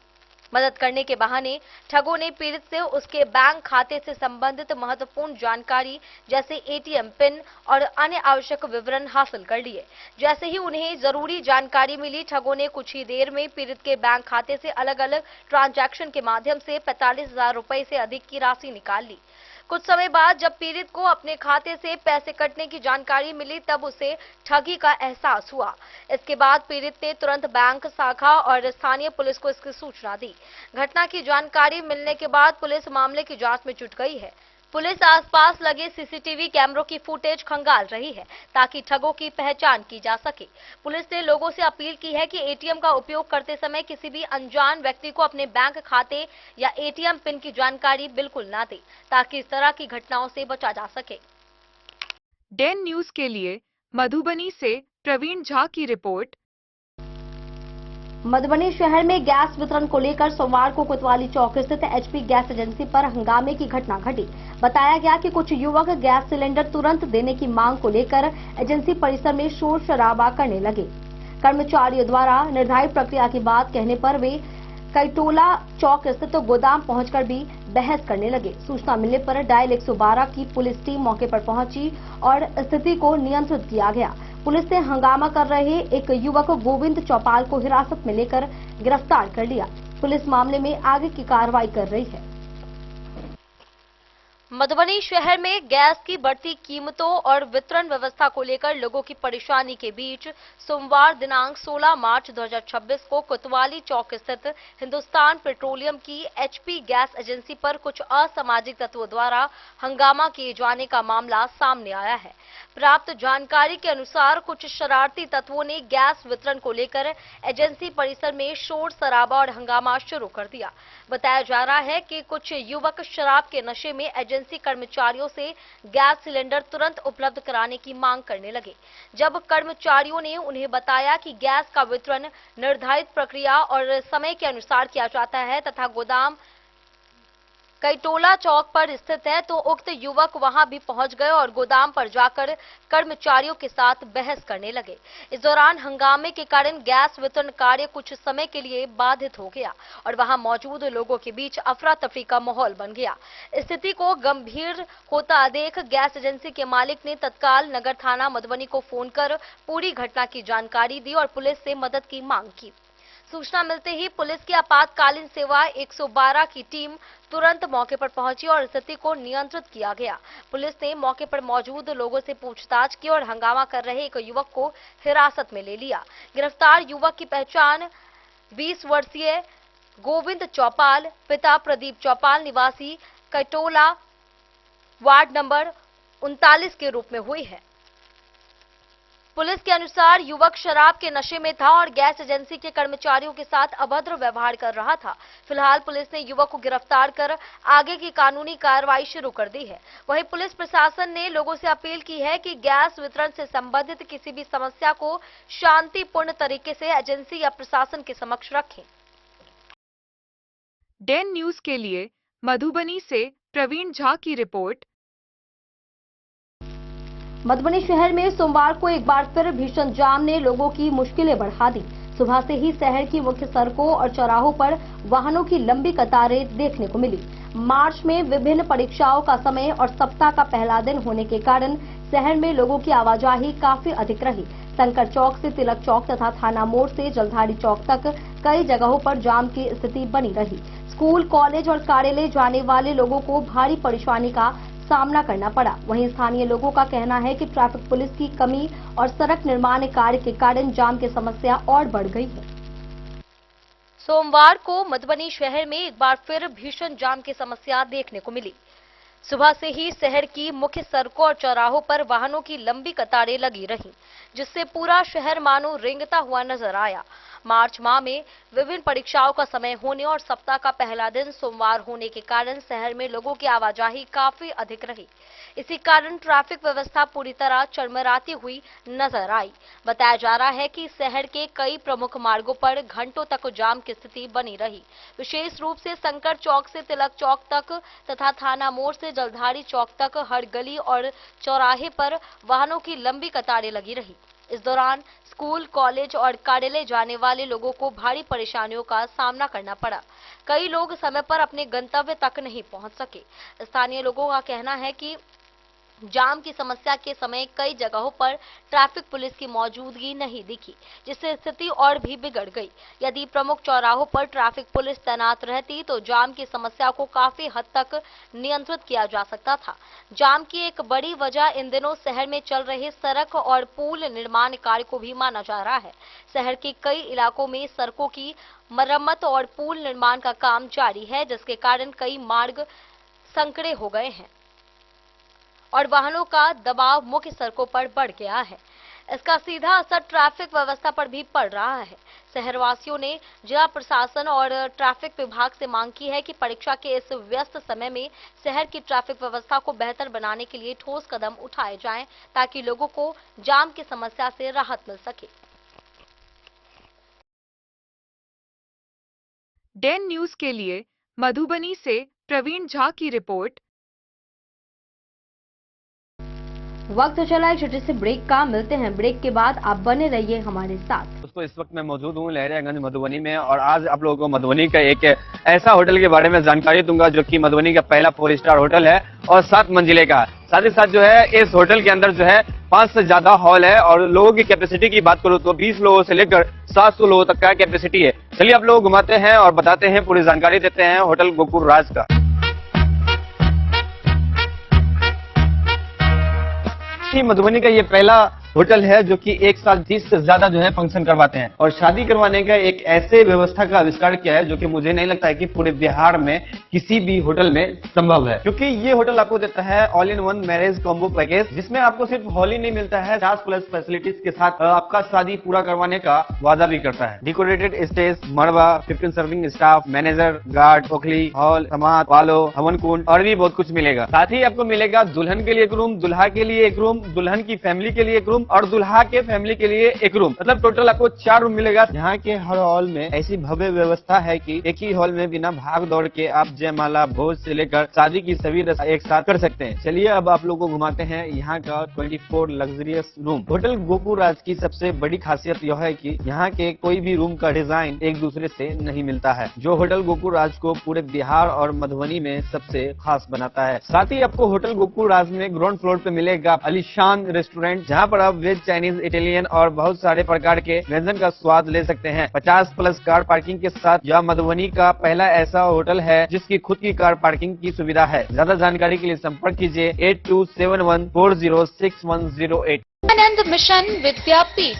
मदद करने के बहाने ठगों ने पीड़ित से उसके बैंक खाते से संबंधित महत्वपूर्ण जानकारी जैसे एटीएम पिन और अन्य आवश्यक विवरण हासिल कर लिए। जैसे ही उन्हें जरूरी जानकारी मिली, ठगों ने कुछ ही देर में पीड़ित के बैंक खाते से अलग अलग ट्रांजैक्शन के माध्यम से 45,000 रुपए से अधिक की राशि निकाल ली। कुछ समय बाद जब पीड़ित को अपने खाते से पैसे कटने की जानकारी मिली, तब उसे ठगी का एहसास हुआ। इसके बाद पीड़ित ने तुरंत बैंक शाखा और स्थानीय पुलिस को इसकी सूचना दी। घटना की जानकारी मिलने के बाद पुलिस मामले की जांच में जुट गई है। पुलिस आसपास लगे सीसीटीवी कैमरों की फुटेज खंगाल रही है ताकि ठगों की पहचान की जा सके। पुलिस ने लोगों से अपील की है कि एटीएम का उपयोग करते समय किसी भी अनजान व्यक्ति को अपने बैंक खाते या एटीएम पिन की जानकारी बिल्कुल ना दें, ताकि इस तरह की घटनाओं से बचा जा सके। डेन न्यूज के लिए मधुबनी से प्रवीण झा की रिपोर्ट। मधुबनी शहर में गैस वितरण को लेकर सोमवार को कोतवाली चौक स्थित एचपी गैस एजेंसी पर हंगामे की घटना घटी। बताया गया कि कुछ युवक गैस सिलेंडर तुरंत देने की मांग को लेकर एजेंसी परिसर में शोर शराबा करने लगे। कर्मचारियों द्वारा निर्धारित प्रक्रिया की बात कहने पर वे कैटोला चौक स्थित गोदाम पहुंचकर भी बहस करने लगे। सूचना मिलने पर डायल 112 की पुलिस टीम मौके पर पहुंची और स्थिति को नियंत्रित किया गया। पुलिस ने हंगामा कर रहे एक युवक गोविंद चौपाल को हिरासत में लेकर गिरफ्तार कर लिया। पुलिस मामले में आगे की कार्रवाई कर रही है। मधुबनी शहर में गैस की बढ़ती कीमतों और वितरण व्यवस्था को लेकर लोगों की परेशानी के बीच सोमवार दिनांक 16 मार्च 2026 को कोतवाली चौक स्थित हिंदुस्तान पेट्रोलियम की एचपी गैस एजेंसी पर कुछ असामाजिक तत्वों द्वारा हंगामा किए जाने का मामला सामने आया है। प्राप्त जानकारी के अनुसार कुछ शरारती तत्वों ने गैस वितरण को लेकर एजेंसी परिसर में शोर शराबा और हंगामा शुरू कर दिया। बताया जा रहा है कि कुछ युवक शराब के नशे में एजेंसी कर्मचारियों से गैस सिलेंडर तुरंत उपलब्ध कराने की मांग करने लगे। जब कर्मचारियों ने उन्हें बताया कि गैस का वितरण निर्धारित प्रक्रिया और समय के अनुसार किया जाता है तथा गोदाम कैटोला चौक पर स्थित है, तो उक्त युवक वहां भी पहुंच गए और गोदाम पर जाकर कर्मचारियों के साथ बहस करने लगे। इस दौरान हंगामे के कारण गैस वितरण कार्य कुछ समय के लिए बाधित हो गया और वहां मौजूद लोगों के बीच अफरा तफरी का माहौल बन गया। स्थिति को गंभीर होता देख गैस एजेंसी के मालिक ने तत्काल नगर थाना मधुबनी को फोन कर पूरी घटना की जानकारी दी और पुलिस से मदद की मांग की। सूचना मिलते ही पुलिस की आपातकालीन सेवा 112 की टीम तुरंत मौके पर पहुंची और स्थिति को नियंत्रित किया गया। पुलिस ने मौके पर मौजूद लोगों से पूछताछ की और हंगामा कर रहे एक युवक को हिरासत में ले लिया। गिरफ्तार युवक की पहचान 20 वर्षीय गोविंद चौपाल, पिता प्रदीप चौपाल, निवासी कैटोला, वार्ड नंबर 39 के रूप में हुई है। पुलिस के अनुसार युवक शराब के नशे में था और गैस एजेंसी के कर्मचारियों के साथ अभद्र व्यवहार कर रहा था। फिलहाल पुलिस ने युवक को गिरफ्तार कर आगे की कानूनी कार्रवाई शुरू कर दी है। वहीं पुलिस प्रशासन ने लोगों से अपील की है कि गैस वितरण से संबंधित किसी भी समस्या को शांतिपूर्ण तरीके से एजेंसी या प्रशासन के समक्ष रखें। डेन न्यूज के लिए मधुबनी से प्रवीण झा की रिपोर्ट। मधुबनी शहर में सोमवार को एक बार फिर भीषण जाम ने लोगों की मुश्किलें बढ़ा दी। सुबह से ही शहर की मुख्य सड़कों और चौराहों पर वाहनों की लंबी कतारें देखने को मिली। मार्च में विभिन्न परीक्षाओं का समय और सप्ताह का पहला दिन होने के कारण शहर में लोगों की आवाजाही काफी अधिक रही। शंकर चौक से तिलक चौक तथा थाना मोड़ से जलधारी चौक तक कई जगहों पर जाम की स्थिति बनी रही। स्कूल, कॉलेज और कार्यालय जाने वाले लोगों को भारी परेशानी का सामना करना पड़ा। वहीं स्थानीय लोगों का कहना है कि ट्रैफिक पुलिस की कमी और सड़क निर्माण कार्य के कारण जाम की समस्या और बढ़ गई है। सोमवार को मधुबनी शहर में एक बार फिर भीषण जाम की समस्या देखने को मिली। सुबह से ही शहर की मुख्य सड़कों और चौराहों पर वाहनों की लंबी कतारें लगी रहीं, जिससे पूरा शहर मानो रेंगता हुआ नजर आया। मार्च माह में विभिन्न परीक्षाओं का समय होने और सप्ताह का पहला दिन सोमवार होने के कारण शहर में लोगों की आवाजाही काफी अधिक रही। इसी कारण ट्रैफिक व्यवस्था पूरी तरह चरमराती हुई नजर आई। बताया जा रहा है कि शहर के कई प्रमुख मार्गों पर घंटों तक जाम की स्थिति बनी रही। विशेष रूप से शंकर चौक से तिलक चौक तक तथा थाना मोड़ से जलधारी चौक तक हर गली और चौराहे पर वाहनों की लंबी कतारें लगी रही। इस दौरान स्कूल, कॉलेज और कार्यालय जाने वाले लोगों को भारी परेशानियों का सामना करना पड़ा। कई लोग समय पर अपने गंतव्य तक नहीं पहुंच सके। स्थानीय लोगों का कहना है कि जाम की समस्या के समय कई जगहों पर ट्रैफिक पुलिस की मौजूदगी नहीं दिखी, जिससे स्थिति और भी बिगड़ गई। यदि प्रमुख चौराहों पर ट्रैफिक पुलिस तैनात रहती तो जाम की समस्या को काफी हद तक नियंत्रित किया जा सकता था। जाम की एक बड़ी वजह इन दिनों शहर में चल रहे सड़क और पुल निर्माण कार्य को भी माना जा रहा है। शहर के कई इलाकों में सड़कों की मरम्मत और पुल निर्माण का काम जारी है, जिसके कारण कई मार्ग संकरे हो गए हैं और वाहनों का दबाव मुख्य सड़कों पर बढ़ गया है। इसका सीधा असर ट्रैफिक व्यवस्था पर भी पड़ रहा है। शहरवासियों ने जिला प्रशासन और ट्रैफिक विभाग से मांग की है कि परीक्षा के इस व्यस्त समय में शहर की ट्रैफिक व्यवस्था को बेहतर बनाने के लिए ठोस कदम उठाए जाएं, ताकि लोगों को जाम की समस्या से राहत मिल सके। डेन न्यूज के लिए मधुबनी से प्रवीण झा की रिपोर्ट। वक्त चला एक छोटे से ब्रेक का, मिलते हैं ब्रेक के बाद। आप बने रहिए हमारे साथ। दोस्तों, इस वक्त मैं मौजूद हूँ लहरियागंज मधुबनी में और आज आप लोगों को मधुबनी का एक ऐसा होटल के बारे में जानकारी दूंगा जो कि मधुबनी का पहला 4 स्टार होटल है और 7 मंजिले का। साथ ही साथ जो है इस होटल के अंदर जो है 5 से ज्यादा हॉल है और लोगों की कैपेसिटी की बात करूँ तो 20 लोगों से लेकर 700 लोगों तक का कैपेसिटी है। चलिए आप लोग घुमाते हैं और बताते हैं, पूरी जानकारी देते हैं होटल गोकुल राज का। मधुबनी का ये पहला होटल है जो कि एक साथ 30 से ज्यादा जो है फंक्शन करवाते हैं और शादी करवाने का एक ऐसे व्यवस्था का आविष्कार किया है जो कि मुझे नहीं लगता है कि पूरे बिहार में किसी भी होटल में संभव है, क्योंकि ये होटल आपको देता है all in one marriage combo package, जिसमें आपको सिर्फ हॉल ही नहीं मिलता है, 50+ फैसिलिटीज के साथ आपका शादी पूरा करवाने का वादा भी करता है। डेकोरेटेड स्टेज, मड़वा, 15 सर्विंग स्टाफ, मैनेजर, गार्ड, ओखली, हॉल, समाज, वालो, हवन कुंड और भी बहुत कुछ मिलेगा। साथ ही आपको मिलेगा दुल्हन के लिए एक रूम, दुल्हा के लिए एक रूम, दुल्हन की फैमिली के लिए एक रूम और दुल्हा के फैमिली के लिए एक रूम। मतलब टोटल आपको 4 रूम मिलेगा। यहाँ के हर हॉल में ऐसी भव्य व्यवस्था है कि एक ही हॉल में बिना भाग दौड़ के आप जयमाला, भोज से लेकर शादी की सभी रस्म एक साथ कर सकते हैं। चलिए अब आप लोगों को घुमाते हैं यहाँ का 24 लग्जरियस रूम। होटल गोकुल राज की सबसे बड़ी खासियत यह है कि यहाँ के कोई भी रूम का डिजाइन एक दूसरे से नहीं मिलता है, जो होटल गोकुल राज को पूरे बिहार और मधुबनी में सबसे खास बनाता है। साथ ही आपको होटल गोकुल राज में ग्राउंड फ्लोर पे मिलेगा आलीशान रेस्टोरेंट, जहाँ पर आप वेज, चाइनीज, इटालियन और बहुत सारे प्रकार के व्यंजन का स्वाद ले सकते हैं। 50+ कार पार्किंग के साथ यह मधुबनी का पहला ऐसा होटल है जिसकी खुद की कार पार्किंग की सुविधा है। ज्यादा जानकारी के लिए संपर्क कीजिए 8271406108। आनंद मिशन विद्यापीठ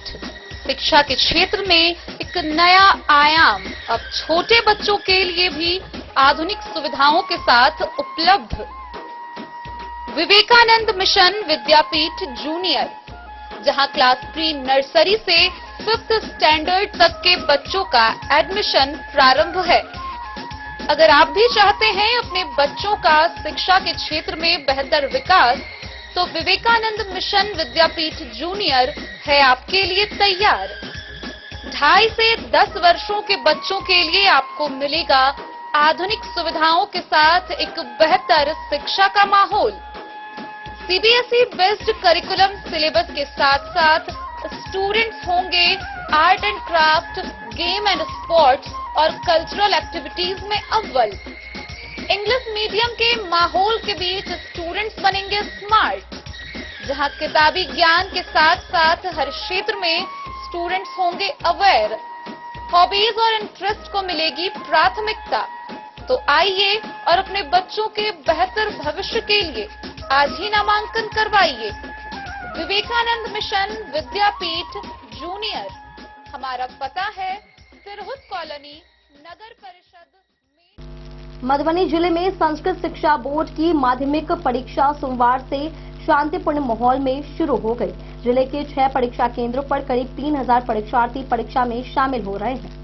शिक्षा के क्षेत्र में एक नया आयाम अब छोटे बच्चों के लिए भी आधुनिक सुविधाओं के साथ उपलब्ध। विवेकानंद मिशन विद्यापीठ जूनियर, जहां क्लास 3 नर्सरी से 5th स्टैंडर्ड तक के बच्चों का एडमिशन प्रारंभ है। अगर आप भी चाहते हैं अपने बच्चों का शिक्षा के क्षेत्र में बेहतर विकास, तो विवेकानंद मिशन विद्यापीठ जूनियर है आपके लिए तैयार। 2.5 से 10 वर्षों के बच्चों के लिए आपको मिलेगा आधुनिक सुविधाओं के साथ एक बेहतर शिक्षा का माहौल। सीबीएसई बेस्ड करिकुलम सिलेबस के साथ साथ स्टूडेंट्स होंगे art and craft, game and sports और कल्चरल एक्टिविटीज में अव्वल। इंग्लिश मीडियम के माहौल के बीच स्टूडेंट्स बनेंगे स्मार्ट, जहां किताबी ज्ञान के साथ साथ हर क्षेत्र में स्टूडेंट्स होंगे अवेयर। हॉबीज और इंटरेस्ट को मिलेगी प्राथमिकता। तो आइए और अपने बच्चों के बेहतर भविष्य के लिए आज ही नामांकन करवाइए। विवेकानंद मिशन विद्यापीठ जूनियर। हमारा पता है तिरहुत कॉलोनी, नगर परिषद। मधुबनी जिले में संस्कृत शिक्षा बोर्ड की माध्यमिक परीक्षा सोमवार से शांतिपूर्ण माहौल में शुरू हो गई। जिले के 6 परीक्षा केंद्रों पर करीब 3000 परीक्षार्थी परीक्षा में शामिल हो रहे हैं।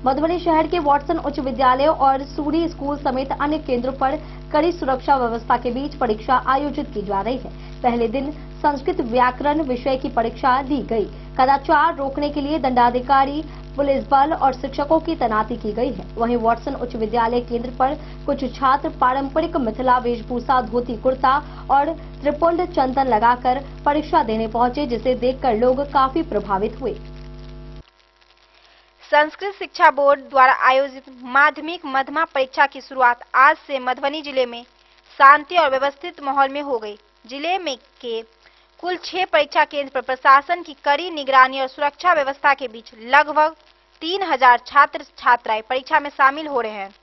मधुबनी शहर के वाटसन उच्च विद्यालय और सूरी स्कूल समेत अन्य केंद्रों पर कड़ी सुरक्षा व्यवस्था के बीच परीक्षा आयोजित की जा रही है। पहले दिन संस्कृत व्याकरण विषय की परीक्षा दी गई। कदाचार रोकने के लिए दंडाधिकारी, पुलिस बल और शिक्षकों की तैनाती की गई है। वहीं वाटसन उच्च विद्यालय केंद्र पर कुछ छात्र पारंपरिक मिथिला वेशभूषा, धोती कुर्ता और त्रिपुंड चंदन लगाकर परीक्षा देने पहुंचे, जिसे देखकर लोग काफी प्रभावित हुए। संस्कृत शिक्षा बोर्ड द्वारा आयोजित माध्यमिक मध्यमा परीक्षा की शुरुआत आज से मधुबनी जिले में शांति और व्यवस्थित माहौल में हो गई। जिले में के कुल 6 परीक्षा केंद्र पर प्रशासन की कड़ी निगरानी और सुरक्षा व्यवस्था के बीच लगभग 3000 छात्र छात्राएं परीक्षा में शामिल हो रहे हैं।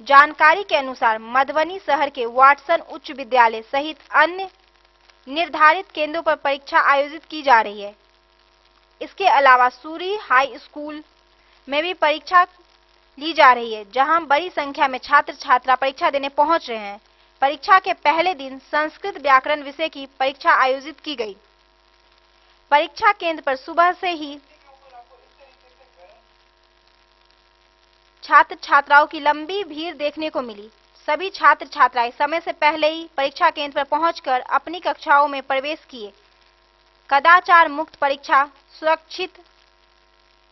जानकारी के अनुसार मधुबनी शहर के वाटसन उच्च विद्यालय सहित अन्य निर्धारित केंद्रों पर परीक्षा आयोजित की जा रही है। इसके अलावा सूरी हाई स्कूल में भी परीक्षा ली जा रही है, जहां बड़ी संख्या में छात्र छात्रा परीक्षा देने पहुंच रहे हैं। परीक्षा के पहले दिन संस्कृत व्याकरण विषय की परीक्षा आयोजित की गई। परीक्षा केंद्र पर सुबह से ही छात्र छात्राओं की लंबी भीड़ देखने को मिली। सभी छात्र छात्राएं समय से पहले ही परीक्षा केंद्र पर पहुंचकर अपनी कक्षाओं में प्रवेश किए। कदाचार मुक्त परीक्षा सुरक्षित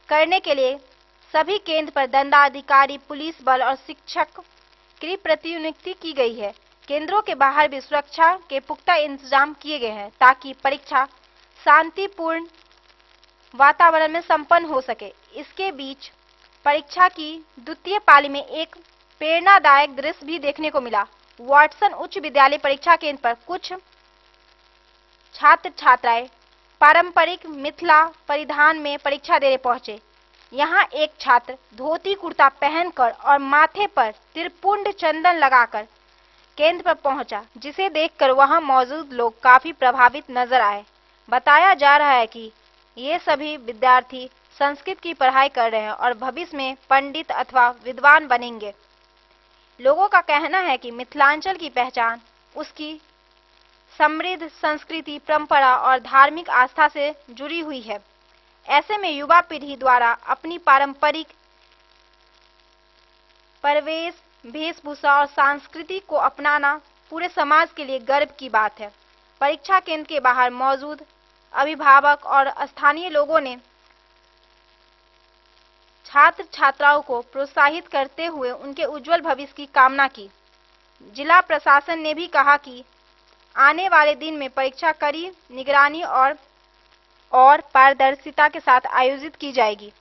करने के लिए सभी केंद्र पर दंडाधिकारी, पुलिस बल और शिक्षक की प्रतिनियुक्ति की गई है। केंद्रों के बाहर भी सुरक्षा के पुख्ता इंतजाम किए गए हैं, ताकि परीक्षा शांतिपूर्ण वातावरण में संपन्न हो सके। इसके बीच परीक्षा की द्वितीय पाली में एक प्रेरणादायक दृश्य भी देखने को मिला। वाटसन उच्च विद्यालय परीक्षा केंद्र पर कुछ छात्र छात्राएं पारंपरिक मिथिला परिधान में परीक्षा देने पहुंचे। यहाँ एक छात्र धोती कुर्ता पहनकर और माथे पर त्रिपुंड चंदन लगाकर केंद्र पर पहुंचा, जिसे देखकर वहां मौजूद लोग काफी प्रभावित नजर आए। बताया जा रहा है कि ये सभी विद्यार्थी संस्कृत की पढ़ाई कर रहे हैं और भविष्य में पंडित अथवा विद्वान बनेंगे। लोगों का कहना है कि मिथिलांचल की पहचान उसकी समृद्ध संस्कृति, परंपरा और धार्मिक आस्था से जुड़ी हुई है। ऐसे में युवा पीढ़ी द्वारा अपनी पारंपरिक परिवेश, वेशभूषा और संस्कृति को अपनाना पूरे समाज के लिए गर्व की बात है। परीक्षा केंद्र के बाहर मौजूद अभिभावक और स्थानीय लोगों ने छात्र छात्राओं को प्रोत्साहित करते हुए उनके उज्जवल भविष्य की कामना की। जिला प्रशासन ने भी कहा कि आने वाले दिन में परीक्षा कड़ी निगरानी और पारदर्शिता के साथ आयोजित की जाएगी।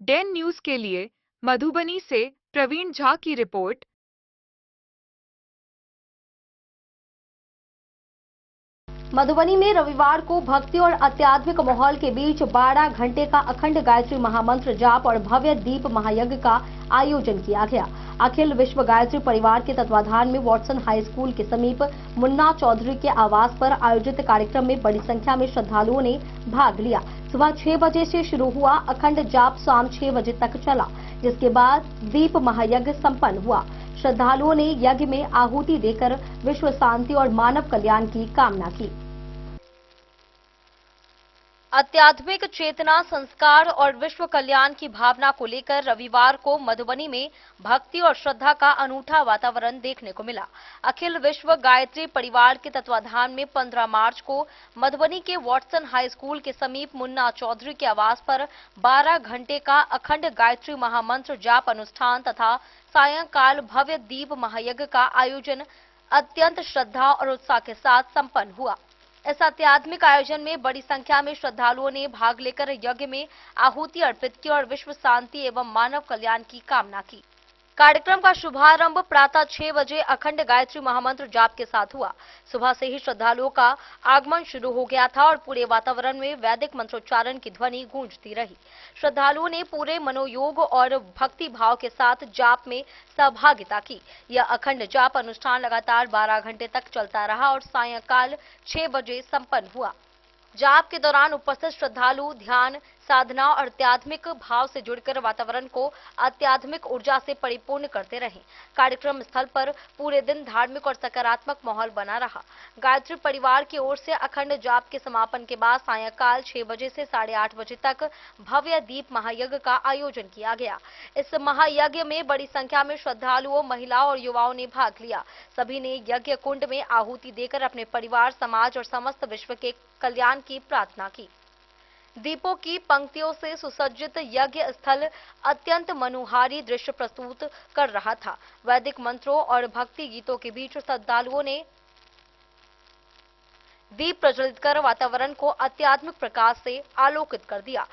डेन न्यूज के लिए मधुबनी से प्रवीण झा की रिपोर्ट। मधुबनी में रविवार को भक्ति और आध्यात्मिक माहौल के बीच 12 घंटे का अखंड गायत्री महामंत्र जाप और भव्य दीप महायज्ञ का आयोजन किया गया। अखिल विश्व गायत्री परिवार के तत्वाधान में वाटसन हाई स्कूल के समीप मुन्ना चौधरी के आवास पर आयोजित कार्यक्रम में बड़ी संख्या में श्रद्धालुओं ने भाग लिया। सुबह 6 बजे से शुरू हुआ अखंड जाप शाम 6 बजे तक चला, जिसके बाद दीप महायज्ञ संपन्न हुआ। श्रद्धालुओं ने यज्ञ में आहुति देकर विश्व शांति और मानव कल्याण की कामना की। आध्यात्मिक चेतना, संस्कार और विश्व कल्याण की भावना को लेकर रविवार को मधुबनी में भक्ति और श्रद्धा का अनूठा वातावरण देखने को मिला। अखिल विश्व गायत्री परिवार के तत्वाधान में 15 मार्च को मधुबनी के वाटसन हाई स्कूल के समीप मुन्ना चौधरी के आवास पर 12 घंटे का अखंड गायत्री महामंत्र जाप अनुष्ठान तथा सायंकाल भव्य दीप महायज्ञ का आयोजन अत्यंत श्रद्धा और उत्साह के साथ संपन्न हुआ। इस आध्यात्मिक आयोजन में बड़ी संख्या में श्रद्धालुओं ने भाग लेकर यज्ञ में आहुति अर्पित की और विश्व शांति एवं मानव कल्याण की कामना की। कार्यक्रम का शुभारंभ प्रातः 6 बजे अखंड गायत्री महामंत्र जाप के साथ हुआ। सुबह से ही श्रद्धालुओं का आगमन शुरू हो गया था और पूरे वातावरण में वैदिक मंत्रोच्चारण की ध्वनि गूंजती रही। श्रद्धालुओं ने पूरे मनोयोग और भक्ति भाव के साथ जाप में सहभागिता की। यह अखंड जाप अनुष्ठान लगातार 12 घंटे तक चलता रहा और सायंकाल 6 बजे संपन्न हुआ। जाप के दौरान उपस्थित श्रद्धालु ध्यान, साधना और आध्यात्मिक भाव से जुड़कर वातावरण को आध्यात्मिक ऊर्जा से परिपूर्ण करते रहे। कार्यक्रम स्थल पर पूरे दिन धार्मिक और सकारात्मक माहौल बना रहा। गायत्री परिवार की ओर से अखंड जाप के समापन के बाद सायंकाल 6 बजे से 8:30 बजे तक भव्य दीप महायज्ञ का आयोजन किया गया। इस महायज्ञ में बड़ी संख्या में श्रद्धालुओं, महिलाओं और युवाओं ने भाग लिया। सभी ने यज्ञ कुंड में आहुति देकर अपने परिवार, समाज और समस्त विश्व के कल्याण की प्रार्थना की। दीपों की पंक्तियों से सुसज्जित यज्ञ स्थल अत्यंत मनोहारी दृश्य प्रस्तुत कर रहा था। वैदिक मंत्रों और भक्ति गीतों के बीच श्रद्धालुओं ने दीप प्रज्वलित कर वातावरण को आध्यात्मिक प्रकाश से आलोकित कर दिया।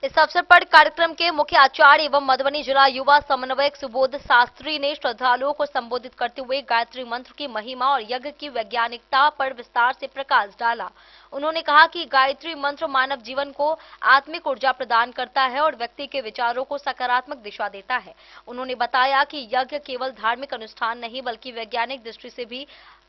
इस अवसर पर कार्यक्रम के मुख्य आचार्य एवं मधुबनी जिला युवा समन्वयक सुबोध शास्त्री ने श्रद्धालुओं को संबोधित करते हुए गायत्री मंत्र की महिमा और यज्ञ की वैज्ञानिकता पर विस्तार से प्रकाश डाला। उन्होंने कहा कि गायत्री मंत्र मानव जीवन को आत्मिक ऊर्जा प्रदान करता है और व्यक्ति के विचारों को सकारात्मक दिशा देता है। उन्होंने बताया कि यज्ञ केवल धार्मिक अनुष्ठान नहीं बल्कि वैज्ञानिक दृष्टि से भी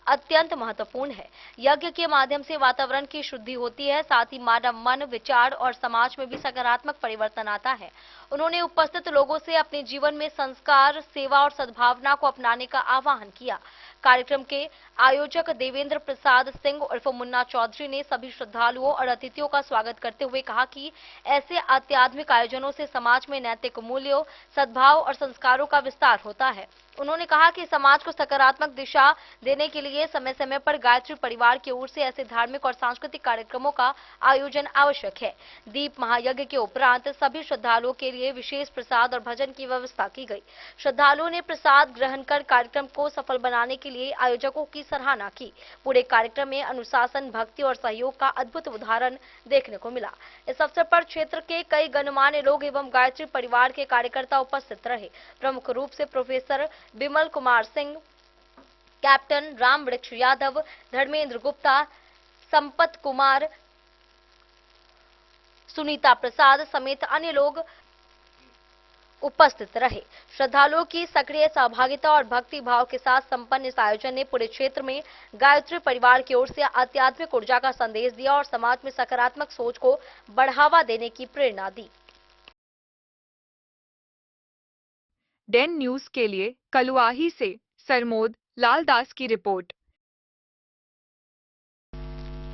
अत्यंत महत्वपूर्ण है। यज्ञ के माध्यम से वातावरण की शुद्धि होती है, साथ ही मानव मन, विचार और समाज में भी सकारात्मक परिवर्तन आता है। उन्होंने उपस्थित लोगों से अपने जीवन में संस्कार, सेवा और सद्भावना को अपनाने का आह्वान किया। कार्यक्रम के आयोजक देवेंद्र प्रसाद सिंह उर्फ मुन्ना चौधरी ने सभी श्रद्धालुओं और अतिथियों का स्वागत करते हुए कहा कि ऐसे आध्यात्मिक आयोजनों से समाज में नैतिक मूल्यों, सद्भाव और संस्कारों का विस्तार होता है। उन्होंने कहा कि समाज को सकारात्मक दिशा देने के लिए समय समय पर गायत्री परिवार की ओर से ऐसे धार्मिक और सांस्कृतिक कार्यक्रमों का आयोजन आवश्यक है। दीप महायज्ञ के उपरांत सभी श्रद्धालुओं के लिए विशेष प्रसाद और भजन की व्यवस्था की गई। श्रद्धालुओं ने प्रसाद ग्रहण कर कार्यक्रम को सफल बनाने के लिए आयोजकों की सराहना की। पूरे कार्यक्रम में अनुशासन, भक्ति और सहयोग का अद्भुत उदाहरण देखने को मिला। इस अवसर पर क्षेत्र के कई गणमान्य लोग एवं गायत्री परिवार के कार्यकर्ता उपस्थित रहे। प्रमुख रूप से प्रोफेसर विमल कुमार सिंह, कैप्टन राम वृक्ष यादव, धर्मेंद्र गुप्ता, संपत कुमार, सुनीता प्रसाद समेत अन्य लोग उपस्थित रहे। श्रद्धालुओं की सक्रिय सहभागिता और भक्ति भाव के साथ संपन्न इस आयोजन ने पूरे क्षेत्र में गायत्री परिवार की ओर से आध्यात्मिक ऊर्जा का संदेश दिया और समाज में सकारात्मक सोच को बढ़ावा देने की प्रेरणा दी। डेन न्यूज के लिए कलुआही से सरमोद लालदास की रिपोर्ट।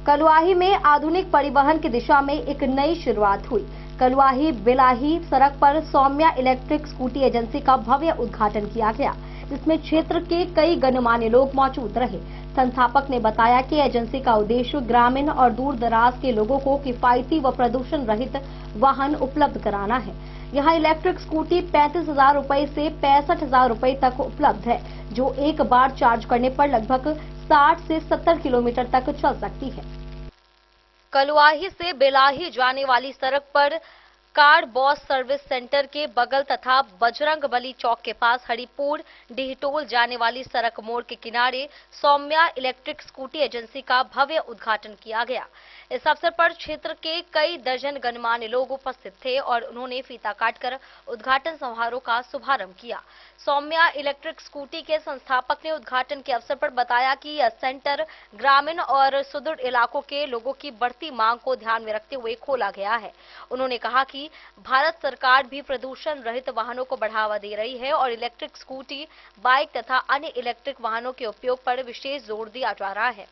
कलुआही में आधुनिक परिवहन की दिशा में एक नई शुरुआत हुई। कलुआही बिलाही सड़क पर सौम्या इलेक्ट्रिक स्कूटी एजेंसी का भव्य उद्घाटन किया गया, जिसमें क्षेत्र के कई गणमान्य लोग मौजूद रहे। संस्थापक ने बताया कि एजेंसी का उद्देश्य ग्रामीण और दूर दराज के लोगों को किफायती व प्रदूषण रहित वाहन उपलब्ध कराना है। यहाँ इलेक्ट्रिक स्कूटी 35,000 रुपए से 65,000 रुपए तक उपलब्ध है, जो एक बार चार्ज करने पर लगभग 60 से 70 किलोमीटर तक चल सकती है। कलुआही से बेलाही जाने वाली सड़क पर कार बॉस सर्विस सेंटर के बगल तथा बजरंगबली चौक के पास हरिपुर डिहटोल जाने वाली सड़क मोड़ के किनारे सौम्या इलेक्ट्रिक स्कूटी एजेंसी का भव्य उद्घाटन किया गया। इस अवसर पर क्षेत्र के कई दर्जन गणमान्य लोग उपस्थित थे और उन्होंने फीता काटकर उद्घाटन समारोह का शुभारंभ किया। सौम्या इलेक्ट्रिक स्कूटी के संस्थापक ने उद्घाटन के अवसर पर बताया कि यह सेंटर ग्रामीण और सुदूर इलाकों के लोगों की बढ़ती मांग को ध्यान में रखते हुए खोला गया है। उन्होंने कहा कि भारत सरकार भी प्रदूषण रहित वाहनों को बढ़ावा दे रही है और इलेक्ट्रिक स्कूटी, बाइक तथा अन्य इलेक्ट्रिक वाहनों के उपयोग पर विशेष जोर दिया जा रहा है।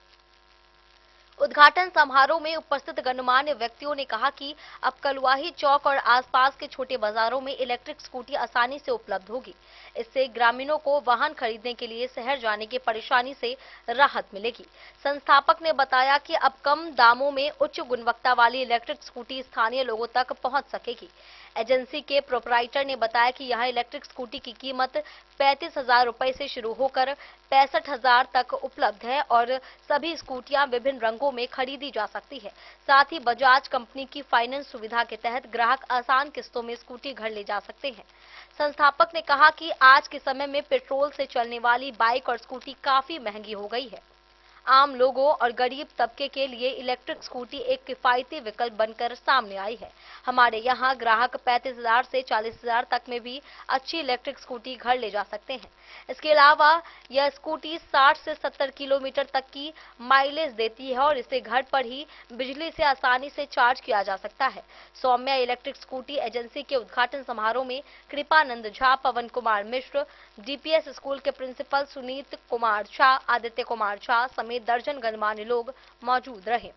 उद्घाटन समारोह में उपस्थित गणमान्य व्यक्तियों ने कहा कि अब कलुआही चौक और आसपास के छोटे बाजारों में इलेक्ट्रिक स्कूटी आसानी से उपलब्ध होगी। इससे ग्रामीणों को वाहन खरीदने के लिए शहर जाने की परेशानी से राहत मिलेगी। संस्थापक ने बताया कि अब कम दामों में उच्च गुणवत्ता वाली इलेक्ट्रिक स्कूटी स्थानीय लोगों तक पहुंच सकेगी। एजेंसी के प्रोपराइटर ने बताया कि यहां इलेक्ट्रिक स्कूटी की कीमत 35,000 रुपए से शुरू होकर 65,000 तक उपलब्ध है और सभी स्कूटियां विभिन्न रंगों लाभों में खरीदी जा सकती है। साथ ही बजाज कंपनी की फाइनेंस सुविधा के तहत ग्राहक आसान किस्तों में स्कूटी घर ले जा सकते हैं। संस्थापक ने कहा कि आज के समय में पेट्रोल से चलने वाली बाइक और स्कूटी काफी महंगी हो गई है। आम लोगों और गरीब तबके के लिए इलेक्ट्रिक स्कूटी एक किफायती विकल्प बनकर सामने आई है। हमारे यहाँ ग्राहक 35,000 से 40,000 तक में भी अच्छी इलेक्ट्रिक स्कूटी घर ले जा सकते हैं। इसके अलावा यह स्कूटी 60 से 70 किलोमीटर तक की माइलेज देती है और इसे घर पर ही बिजली से आसानी से चार्ज किया जा सकता है। सौम्या इलेक्ट्रिक स्कूटी एजेंसी के उद्घाटन समारोह में कृपानंद झा, पवन कुमार मिश्र, डीपीएस स्कूल के प्रिंसिपल सुनीत कुमार झा, आदित्य कुमार झा समेत दर्जन गणमान्य लोग मौजूद रहे।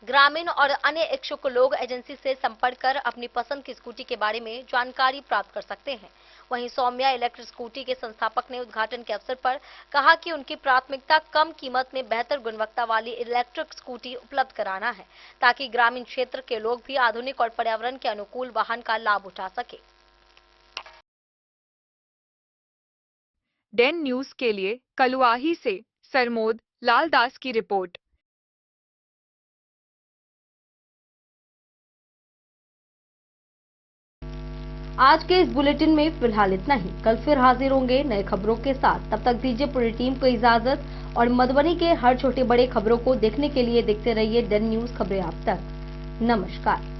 ग्रामीण और अन्य इच्छुक लोग एजेंसी से संपर्क कर अपनी पसंद की स्कूटी के बारे में जानकारी प्राप्त कर सकते हैं। वहीं सौम्या इलेक्ट्रिक स्कूटी के संस्थापक ने उद्घाटन के अवसर पर कहा कि उनकी प्राथमिकता कम कीमत में बेहतर गुणवत्ता वाली इलेक्ट्रिक स्कूटी उपलब्ध कराना है, ताकि ग्रामीण क्षेत्र के लोग भी आधुनिक और पर्यावरण के अनुकूल वाहन का लाभ उठा सके। डेन न्यूज के लिए कलुआही से सरमोद लालदास की रिपोर्ट। आज के इस बुलेटिन में फिलहाल इतना ही। कल फिर हाजिर होंगे नए खबरों के साथ। तब तक दीजिए पूरी टीम को इजाजत और मधुबनी के हर छोटे बड़े खबरों को देखने के लिए देखते रहिए डेन न्यूज खबरें आप तक। नमस्कार।